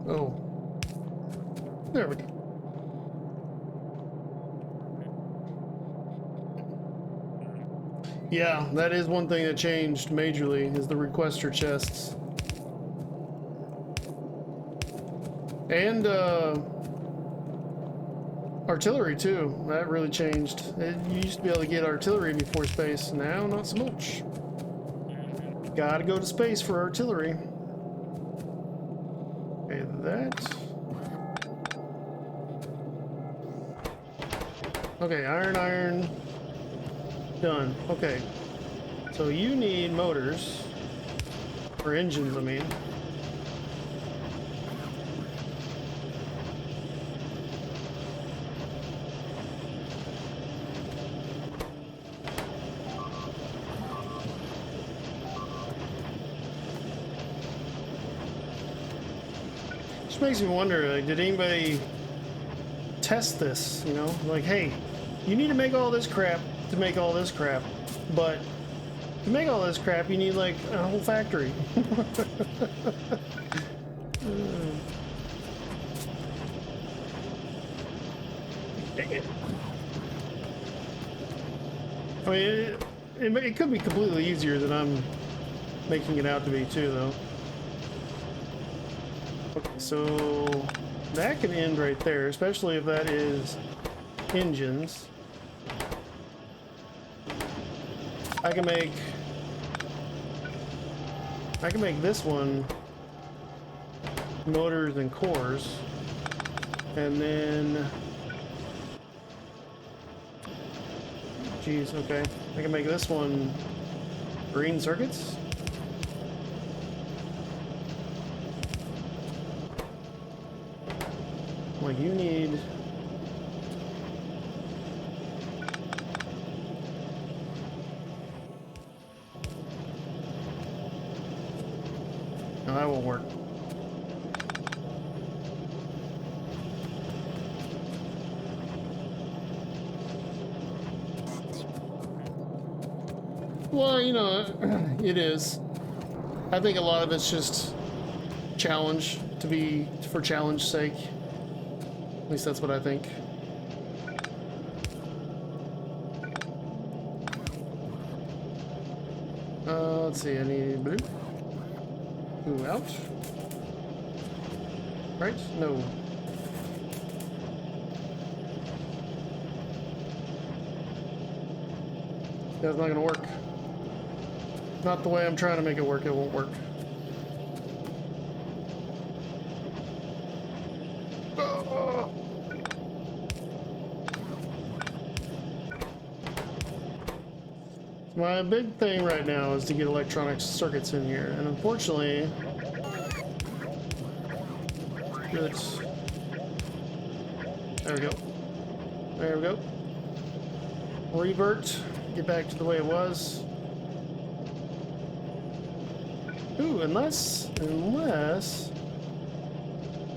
Oh. There we go. Yeah, that is one thing that changed majorly, is the requester chests. And, artillery too. That really changed. You used to be able to get artillery before space. Now, not so much. Gotta go to space for artillery. Okay, that. Okay, iron. Done. Okay. So you need motors. Or engines, I mean. Just makes me wonder, like, did anybody test this, you know? Like, hey, you need to make all this crap to make all this crap, but to make all this crap, you need, like, a whole factory. Dang it. I mean, it could be completely easier than I'm making it out to be, too, though. Okay, so that can end right there, especially if that is engines. I can make this one motors and cores, and then, geez, okay, I can make this one green circuits. Like, you need no, that won't work. Well, you know, it is. I think a lot of it's just challenge, for challenge sake. At least that's what I think. Let's see, I need blue. Ooh, out. Right? No. That's not gonna work. Not the way I'm trying to make it work, it won't work. My big thing right now is to get electronic circuits in here, and unfortunately, it's, there we go. There we go. Revert, get back to the way it was. Ooh, unless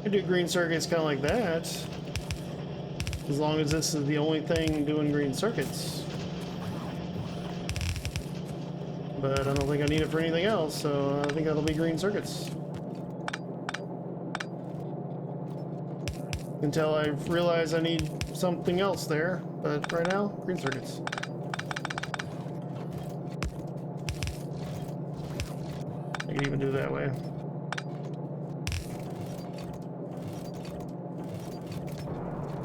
I do green circuits kind of like that, as long as this is the only thing doing green circuits. But I don't think I need it for anything else, so I think that'll be green circuits. Until I realize I need something else there, but right now, green circuits. I can even do it that way.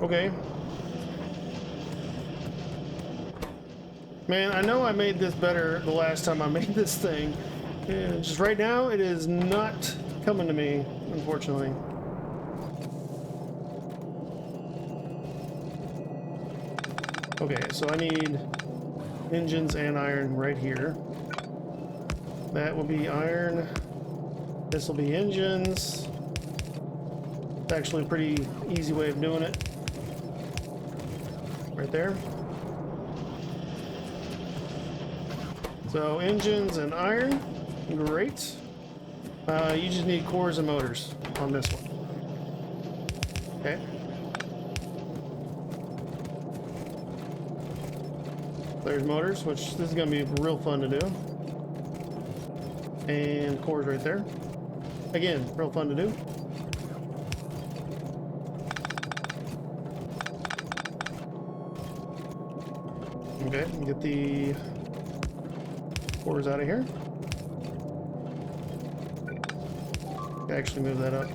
Okay. Man, I know I made this better the last time I made this thing. Yeah, just right now, it is not coming to me, unfortunately. Okay, so I need engines and iron right here. That will be iron. This will be engines. It's actually a pretty easy way of doing it. Right there. So engines and iron, great. You just need cores and motors on this one. Okay. There's motors, which this is going to be real fun to do. And cores right there. Again, real fun to do. Okay, get the cores out of here. Actually move that up.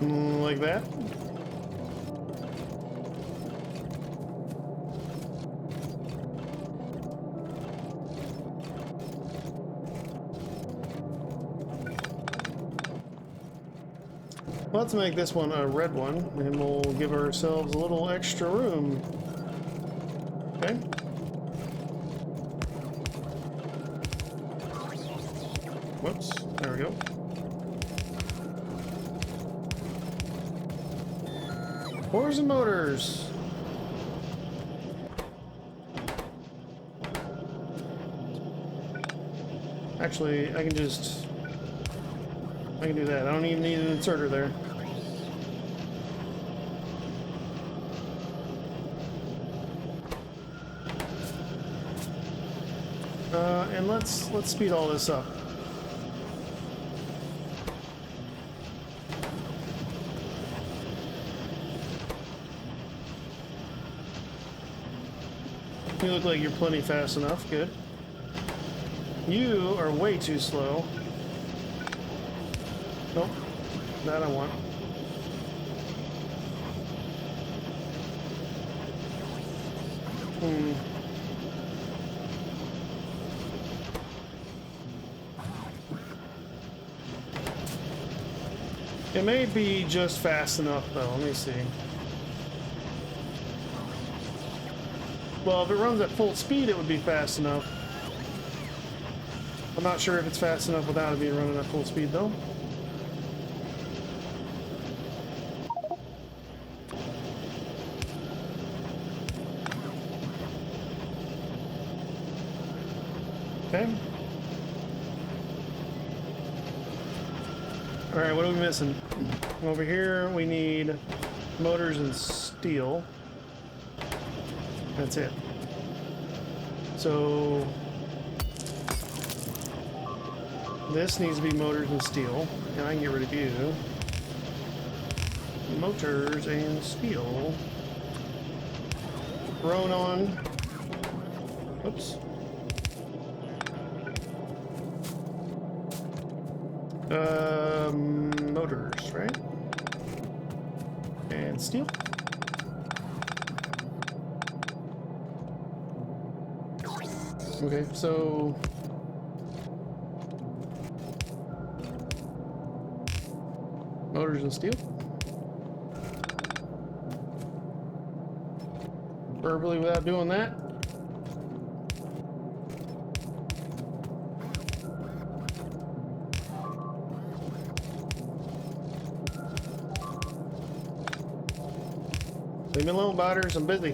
Like that. Let's make this one a red one, and we'll give ourselves a little extra room. Okay. Whoops. There we go. Cores and motors. Actually, I can do that. I don't even need an inserter there. And let's speed all this up. You look like you're plenty fast enough. Good. You are way too slow. Nope. That I want. It may be just fast enough, though. Let me see. Well, if it runs at full speed, it would be fast enough. I'm not sure if it's fast enough without it being running at full speed, though. Okay. Alright, what are we missing? Over here, we need motors and steel. That's it. So this needs to be motors and steel, and I can get rid of you. Motors and steel. Thrown on. Oops. Motors, right? And steel. Okay, so motors and steel. Verbally without doing that. Leave me alone, biters. I'm busy.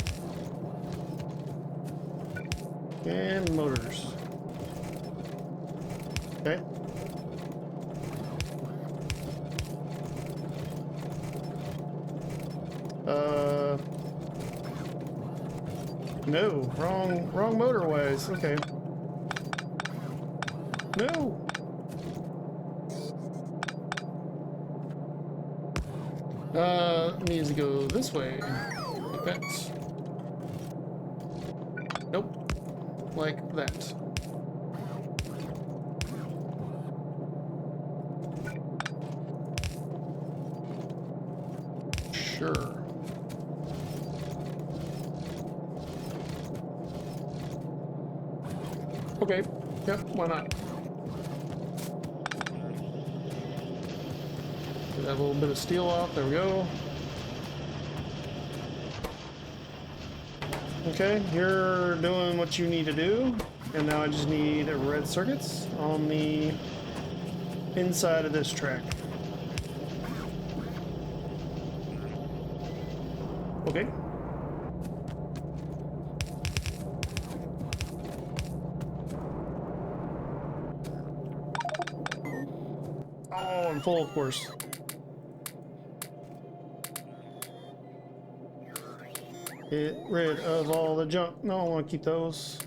And motors. Okay. No, wrong motorways. Okay. No. Needs to go this way. Like that. Nope. Like that. Sure. Okay. Yep, why not? Get that little bit of steel off. There we go. Okay, you're doing what you need to do. And now I just need red circuits on the inside of this track. Okay. Oh, I'm full, of course. Get rid of all the junk. No, I want to keep those.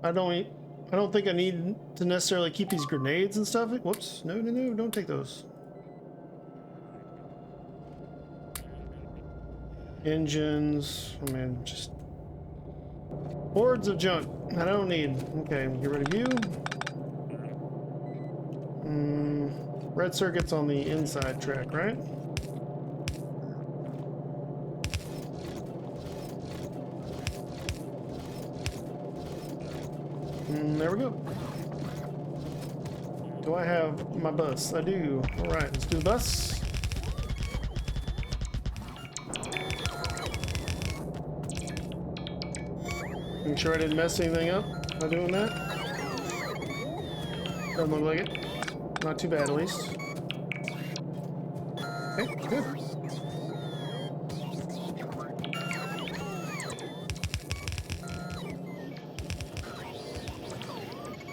I don't eat. I don't think I need to necessarily keep these grenades and stuff. Whoops. No, no, no. Don't take those. Engines. I mean, just hordes of junk I don't need. Okay, get rid of you. Red circuit's on the inside track, right? There we go. Do I have my bus? I do. Alright, let's do the bus. Make sure I didn't mess anything up by doing that. Doesn't look like it. Not too bad, at least. Okay, good.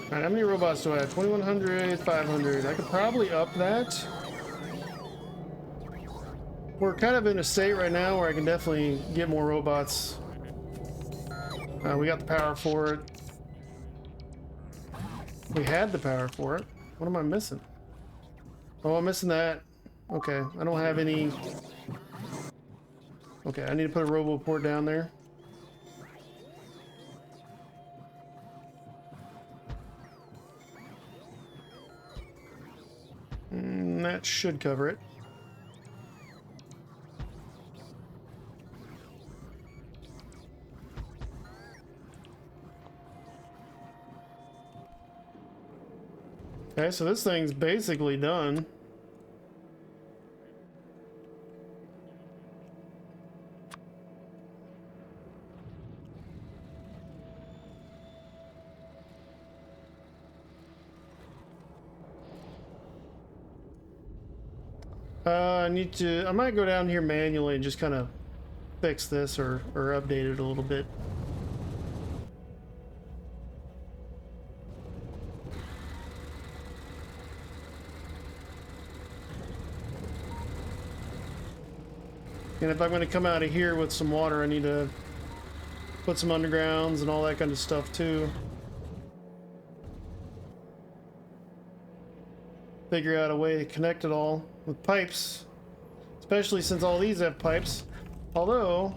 Alright, how many robots do I have? 2100, 500. I could probably up that. We're kind of in a state right now where I can definitely get more robots. We got the power for it. We had the power for it. What am I missing? Oh, I'm missing that. Okay, I don't have any. Okay, I need to put a roboport down there. That should cover it. Okay, so this thing's basically done. I might go down here manually and just kind of fix this or update it a little bit. And if I'm going to come out of here with some water, I need to put some undergrounds and all that kind of stuff too. Figure out a way to connect it all with pipes, especially since all these have pipes. Although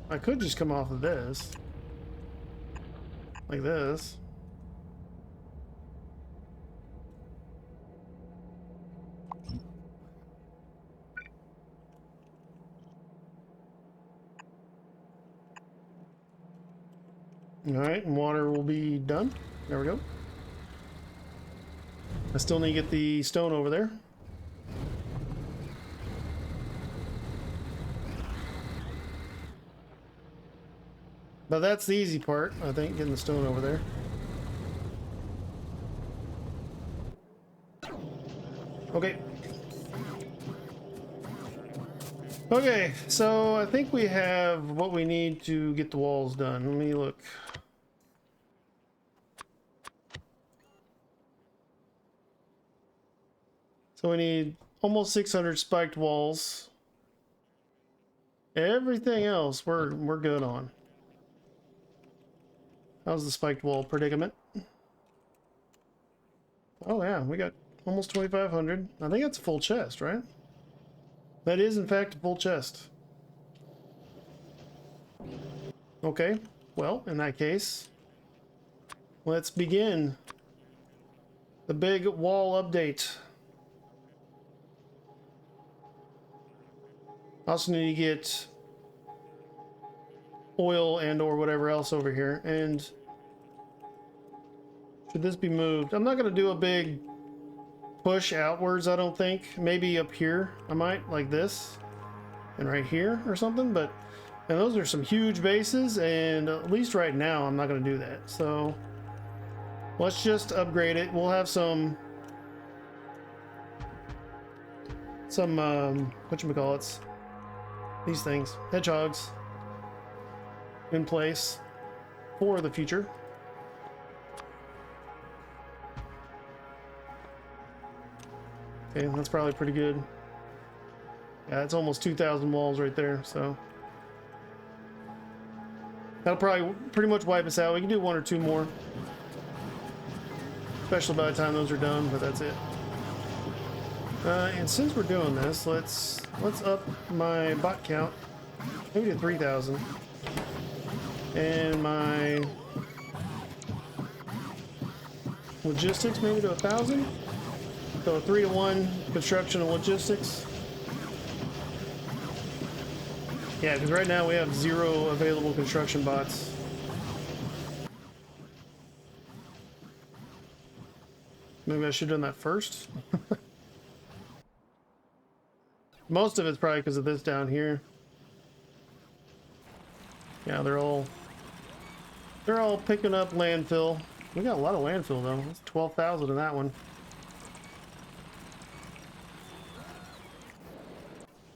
I could just come off of this like this. All right, and water will be done. There we go. I still need to get the stone over there. But that's the easy part, I think, getting the stone over there. Okay. Okay, so I think we have what we need to get the walls done. Let me look. So we need almost 600 spiked walls. Everything else we're good on. How's the spiked wall predicament? Oh yeah, we got almost 2,500. I think that's a full chest, right? That is in fact a full chest. Okay, well, in that case, let's begin the big wall update. Also need to get oil and or whatever else over here. And should this be moved? I'm not going to do a big push outwards, I don't think. Maybe up here I might, like this. And right here or something. But and those are some huge bases, and at least right now I'm not going to do that. So let's just upgrade it. We'll have some whatchamacallits. These things, hedgehogs, in place for the future. Okay, that's probably pretty good. Yeah, it's almost 2,000 walls right there, so that'll probably pretty much wipe us out. We can do one or two more. especially by the time those are done, but that's it. And since we're doing this, let's up my bot count maybe to 3,000, and my logistics maybe to 1,000. So 3-to-1 construction and logistics. Yeah, because right now we have 0 available construction bots. Maybe I should have done that first. Most of it's probably because of this down here. Yeah, they're all picking up landfill. We got a lot of landfill though. That's 12,000 in that one.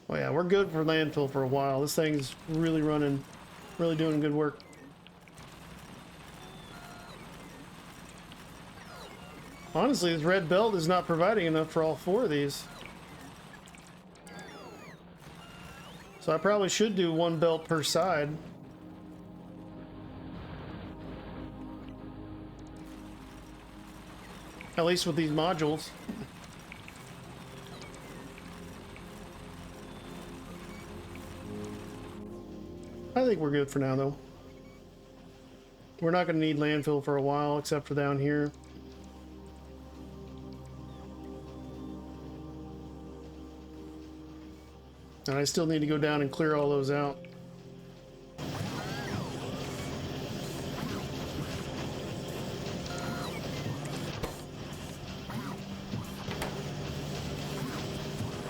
Oh yeah, we're good for landfill for a while. This thing's really running, really doing good work. Honestly, this red belt is not providing enough for all 4 of these. So I probably should do 1 belt per side. At least with these modules. I think we're good for now, though. We're not going to need landfill for a while, except for down here. And I still need to go down and clear all those out.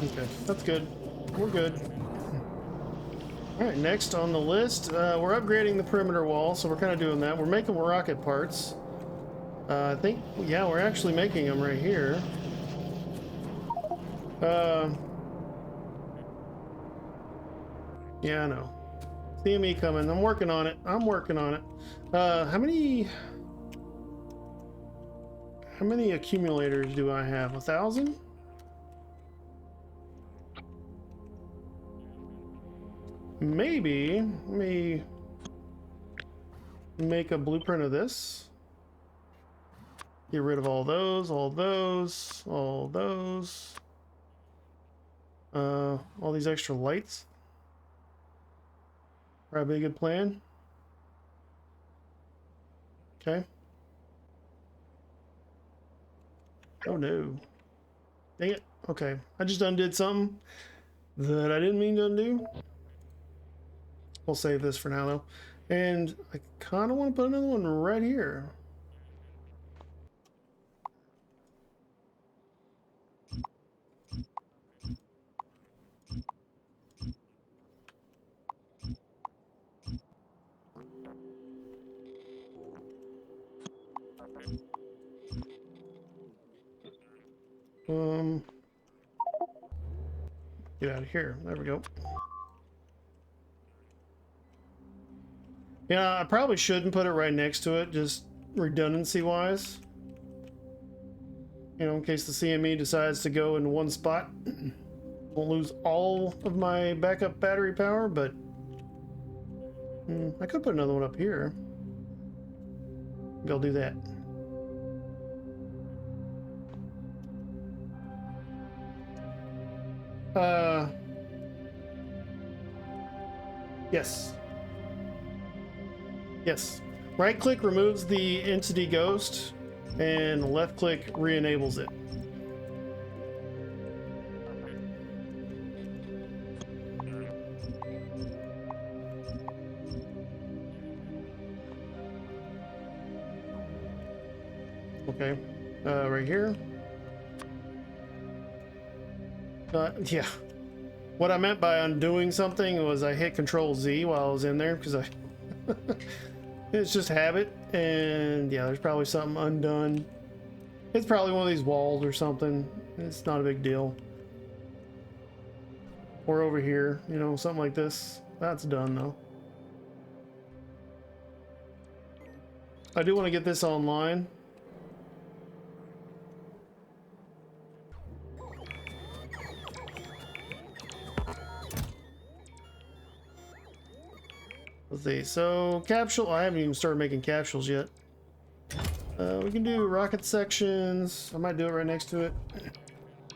Okay, that's good. We're good. Alright, next on the list, we're upgrading the perimeter wall, so we're kind of doing that. We're making rocket parts. I think, yeah, we're actually making them right here. Yeah, I know. CME coming. I'm working on it. I'm working on it. How many accumulators do I have? 1,000? Maybe. Let me make a blueprint of this. Get rid of all those, all those, all those. All these extra lights. Probably a good plan. Okay. Oh no. Dang it. Okay. I just undid something that I didn't mean to undo. We'll save this for now though. And I kind of want to put another one right here. Get out of here. There we go. Yeah, I probably shouldn't put it right next to it, just redundancy wise. You know, in case the CME decides to go in one spot. Won't lose all of my backup battery power, but I could put another one up here. Maybe I'll do that. Yes. Yes. Right click removes the entity ghost, and left click re-enables it. Okay. Right here. Yeah. What I meant by undoing something was I hit Control Z while I was in there because I it's just habit, and yeah, there's probably something undone. It's probably one of these walls or something. It's not a big deal. Or over here, you know, something like this. That's done though. I do want to get this online. Let's see. So capsule. I haven't even started making capsules yet. We can do rocket sections. I might do it right next to it.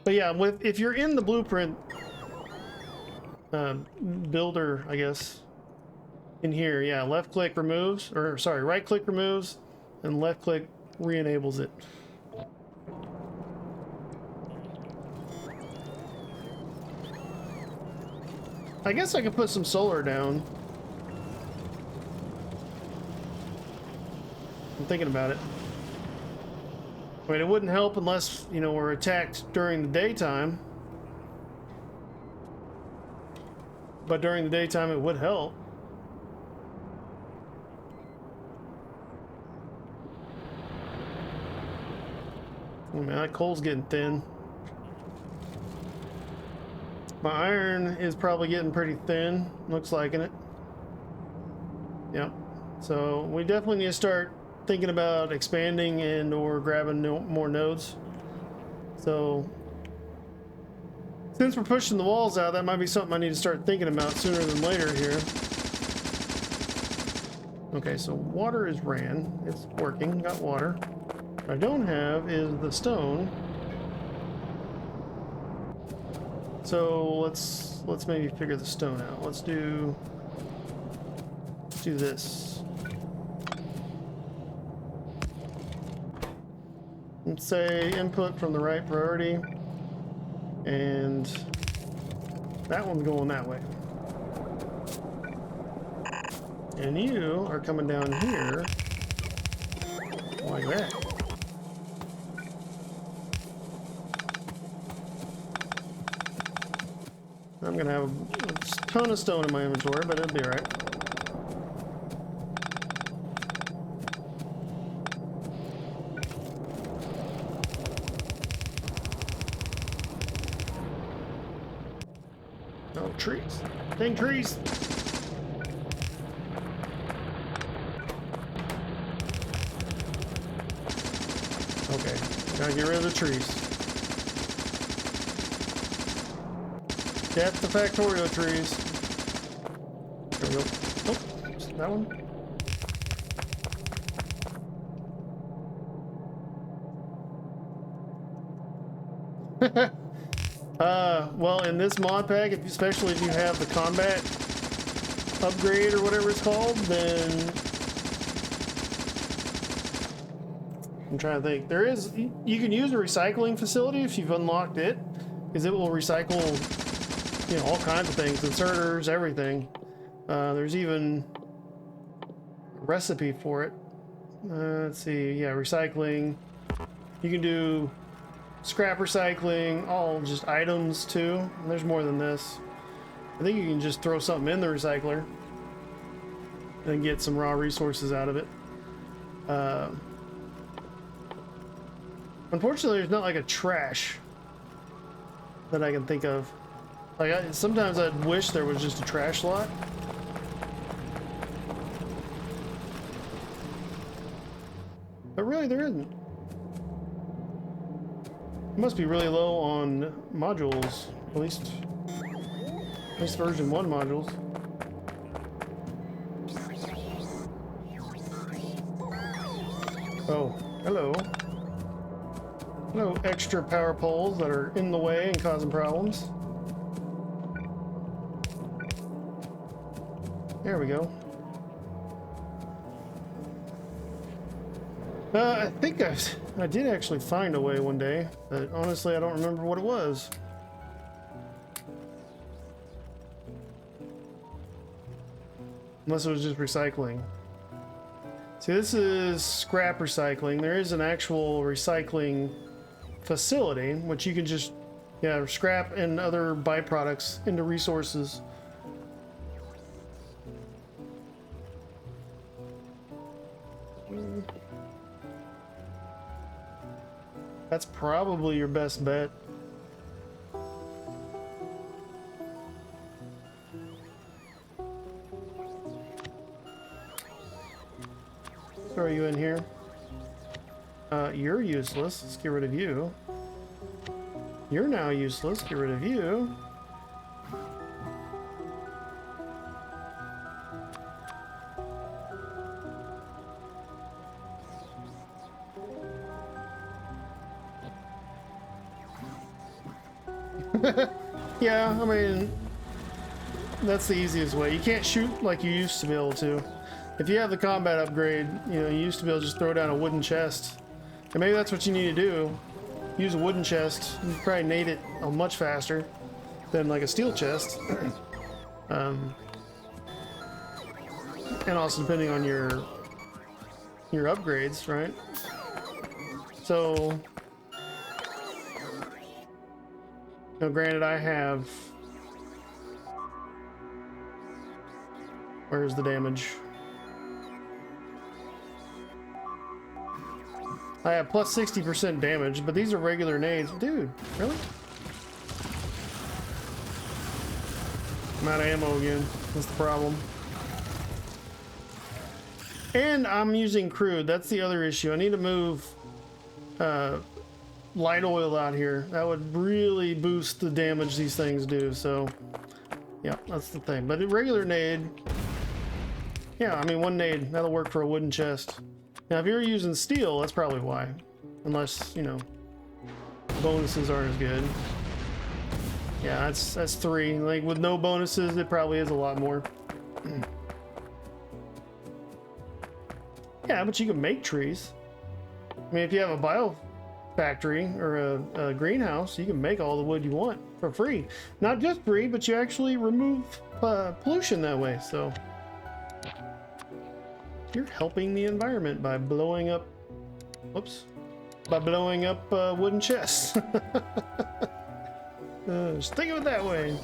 But yeah, if you're in the blueprint builder, I guess, in here, yeah, left click removes, or sorry, right click removes, and left click re-enables it. I guess I could put some solar down. I'm thinking about it. I mean, it wouldn't help unless, you know, we're attacked during the daytime. But during the daytime, it would help. Oh man, that coal's getting thin. My iron is probably getting pretty thin. Looks like it. Yep. So we definitely need to start thinking about expanding and or grabbing more nodes. So since we're pushing the walls out, that might be something I need to start thinking about sooner than later here. Okay, so water is ran. It's working. Got water. What I don't have is the stone. So let's maybe figure the stone out. Let's do this. Let's say input from the right priority, and that one's going that way. And you are coming down here like that. I'm gonna have a ton of stone in my inventory, but it'll be alright. Oh, trees. Dang trees! Okay, gotta get rid of the trees. Get the Factorio trees. There we go. Oh, that one. Well, in this mod pack, especially if you have the combat upgrade or whatever it's called, then I'm trying to think. There is, you can use a recycling facility if you've unlocked it, because it will recycle, you know, all kinds of things, inserters, everything. There's even a recipe for it. Let's see, yeah, recycling. You can do scrap recycling, all just items too. And there's more than this. I think you can just throw something in the recycler and get some raw resources out of it. Unfortunately, there's not like a trash that I can think of. Like, sometimes I'd wish there was just a trash lot. But really, there isn't. It must be really low on modules, at least version 1 modules. Oh, hello. Hello, extra power poles that are in the way and causing problems. There we go. I think I did actually find a way one day, but honestly I don't remember what it was. Unless it was just recycling. See, this is scrap recycling. There is an actual recycling facility, which you can just, yeah, scrap and other byproducts into resources. That's probably your best bet. Throw you in here. You're useless. Let's get rid of you. You're now useless. Get rid of you. Yeah, I mean, that's the easiest way. You can't shoot like you used to be able to. If you have the combat upgrade, you know, you used to be able to just throw down a wooden chest. And maybe that's what you need to do. Use a wooden chest. You can probably nade it much faster than like a steel chest. And also depending on your upgrades, right? So, now granted, I have. Where's the damage? I have plus 60% damage, but these are regular nades. Dude, really? I'm out of ammo again. That's the problem. And I'm using crude. That's the other issue. I need to move light oil out here. That would really boost the damage these things do. So, yeah, that's the thing. But a regular nade, yeah, I mean, one nade, that'll work for a wooden chest. Now, if you're using steel, that's probably why. Unless, you know, bonuses aren't as good. Yeah, that's 3. Like, with no bonuses, it probably is a lot more. Yeah, but you can make trees. I mean, if you have a bio factory or a greenhouse, you can make all the wood you want for free. Not just free, but you actually remove pollution that way, so... You're helping the environment by blowing up... Whoops. By blowing up wooden chests. Just think of it that way.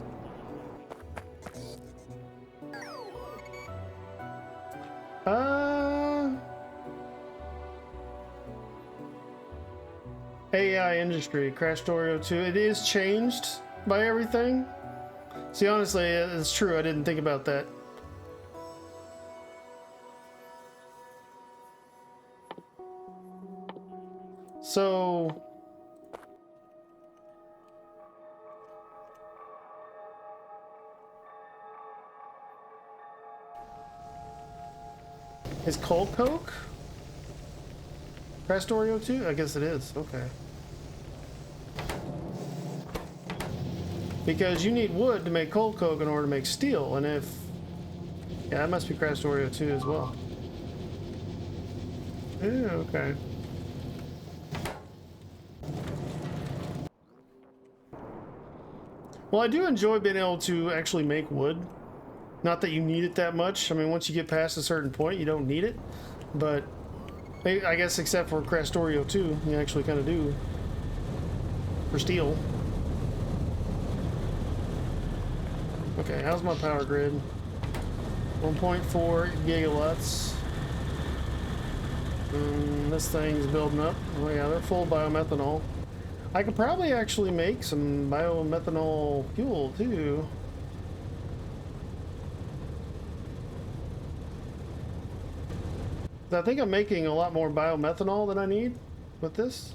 AI industry, Krastorio 2. It is changed by everything. See, honestly, it's true. I didn't think about that. So... Is coal coke Krastorio 2? I guess it is. Okay. Because you need wood to make coal coke in order to make steel, and if... Yeah, that must be Krastorio 2 as well. Yeah, okay. Well, I do enjoy being able to actually make wood. Not that you need it that much. I mean, once you get past a certain point, you don't need it. But I guess except for Krastorio 2, you actually kind of do. For steel. Okay, how's my power grid? 1.4 gigawatts. This thing's building up. Oh yeah, they're full biomethanol. I could probably actually make some biomethanol fuel too. I think I'm making a lot more biomethanol than I need with this.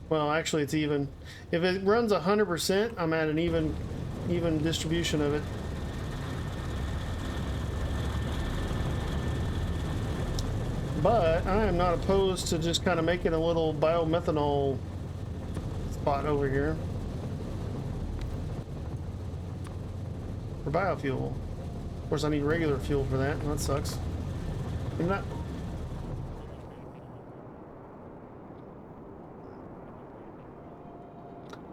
Well, actually it's even. If it runs 100%, I'm at an even distribution of it. But I am not opposed to just kind of making a little biomethanol spot over here for biofuel. Of course, I need regular fuel for that, and that sucks. Maybe not.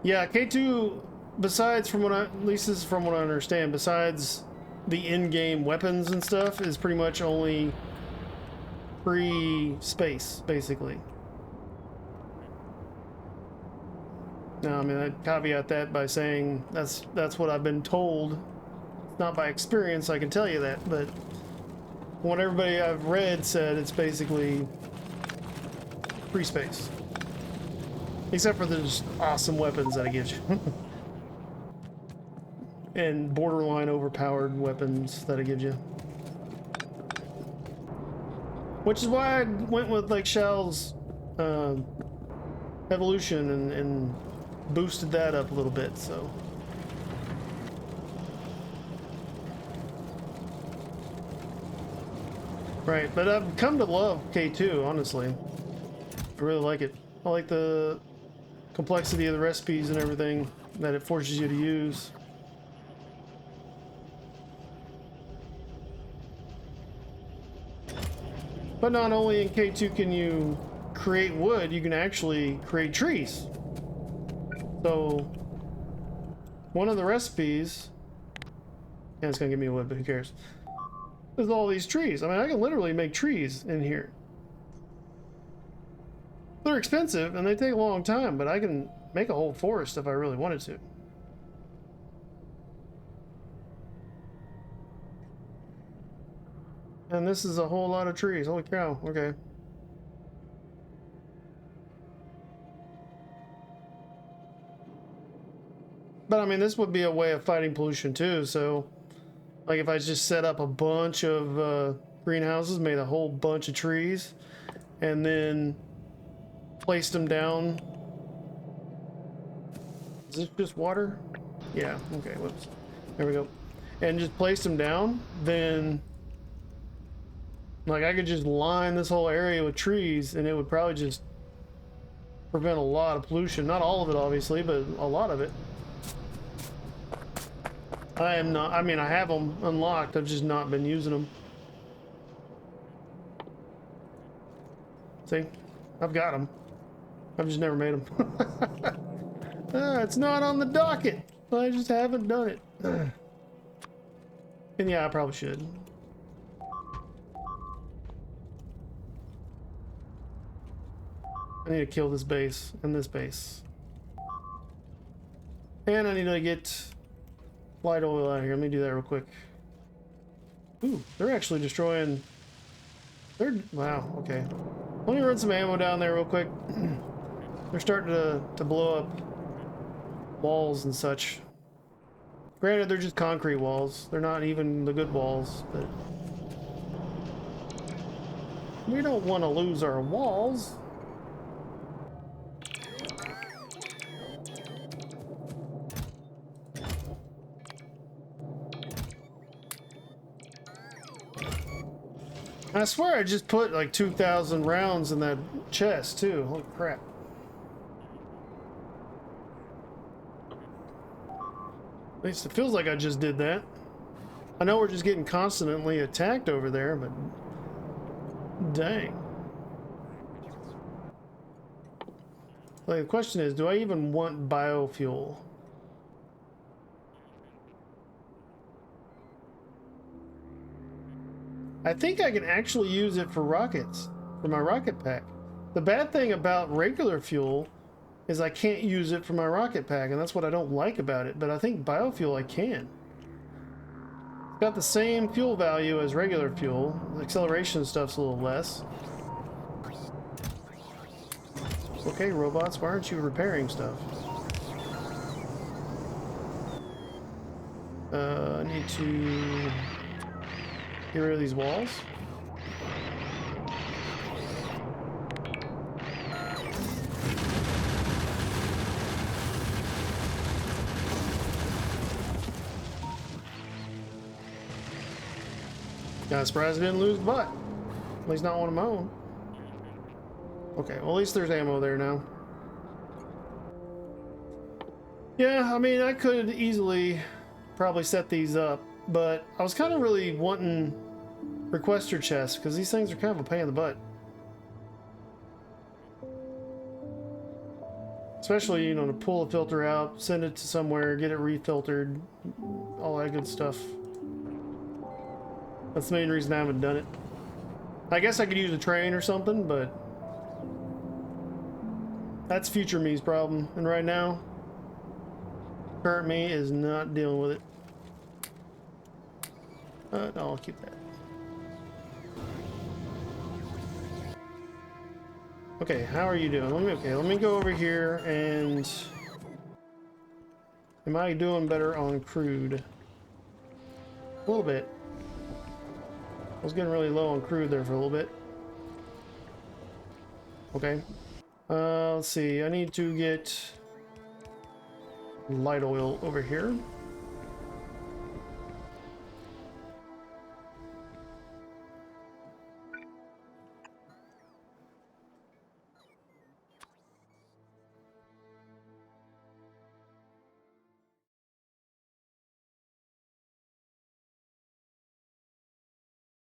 Yeah, K2, besides from what at least this is from what I understand, besides the in-game weapons and stuff, is pretty much only free space, basically. Now, I mean, I caveat that by saying that's what I've been told. Not by experience, I can tell you that, but what everybody I've read said, it's basically free space. Except for the just awesome weapons that it gives you. And borderline overpowered weapons that it gives you. Which is why I went with like Schall's Evolution and boosted that up a little bit, so. Right, but I've come to love K2, honestly. I really like it. I like the complexity of the recipes and everything that it forces you to use. But not only in K2 can you create wood, you can actually create trees. So one of the recipes, and it's gonna give me a wood, but who cares? There's all these trees. I mean, I can literally make trees in here. They're expensive and they take a long time, but I can make a whole forest if I really wanted to. And this is a whole lot of trees. Holy cow. Okay. But I mean, this would be a way of fighting pollution too. So, like if I just set up a bunch of greenhouses, made a whole bunch of trees, and then placed them down. Is this just water? Yeah. Okay. Whoops. There we go. And just placed them down, then like I could just line this whole area with trees, and it would probably just prevent a lot of pollution. Not all of it, obviously, but a lot of it. I am not, I mean, I have them unlocked, I've just not been using them. See? I've got them. I've just never made them. It's not on the docket. I just haven't done it. And yeah, I probably should. I need to kill this base and this base. And I need to get light oil out of here. Let me do that real quick. Ooh, they're actually destroying... Wow, okay. Let me run some ammo down there real quick. They're starting to blow up walls and such. Granted, they're just concrete walls. They're not even the good walls, but... we don't want to lose our walls. I swear I just put like 2,000 rounds in that chest too. Holy crap. At least it feels like I just did that. I know we're just getting constantly attacked over there, but dang. Like the question is, do I even want biofuel? I think I can actually use it for rockets, for my rocket pack. The bad thing about regular fuel is I can't use it for my rocket pack, and that's what I don't like about it, but I think biofuel I can. It's got the same fuel value as regular fuel. The acceleration stuff's a little less. Okay, robots, why aren't you repairing stuff? I need to get rid of these walls. Kinda surprised I didn't lose the butt. At least not one of my own. Okay, well at least there's ammo there now. Yeah, I mean I could easily probably set these up, but I was kind of really wanting requester chests because these things are kind of a pain in the butt. Especially, you know, to pull a filter out, send it to somewhere, get it refiltered, all that good stuff. That's the main reason I haven't done it. I guess I could use a train or something, but that's future me's problem. And right now, current me is not dealing with it. No, I'll keep that. Okay, how are you doing? Let me go over here and... am I doing better on crude? A little bit. I was getting really low on crude there for a little bit. Okay. Let's see. I need to get light oil over here.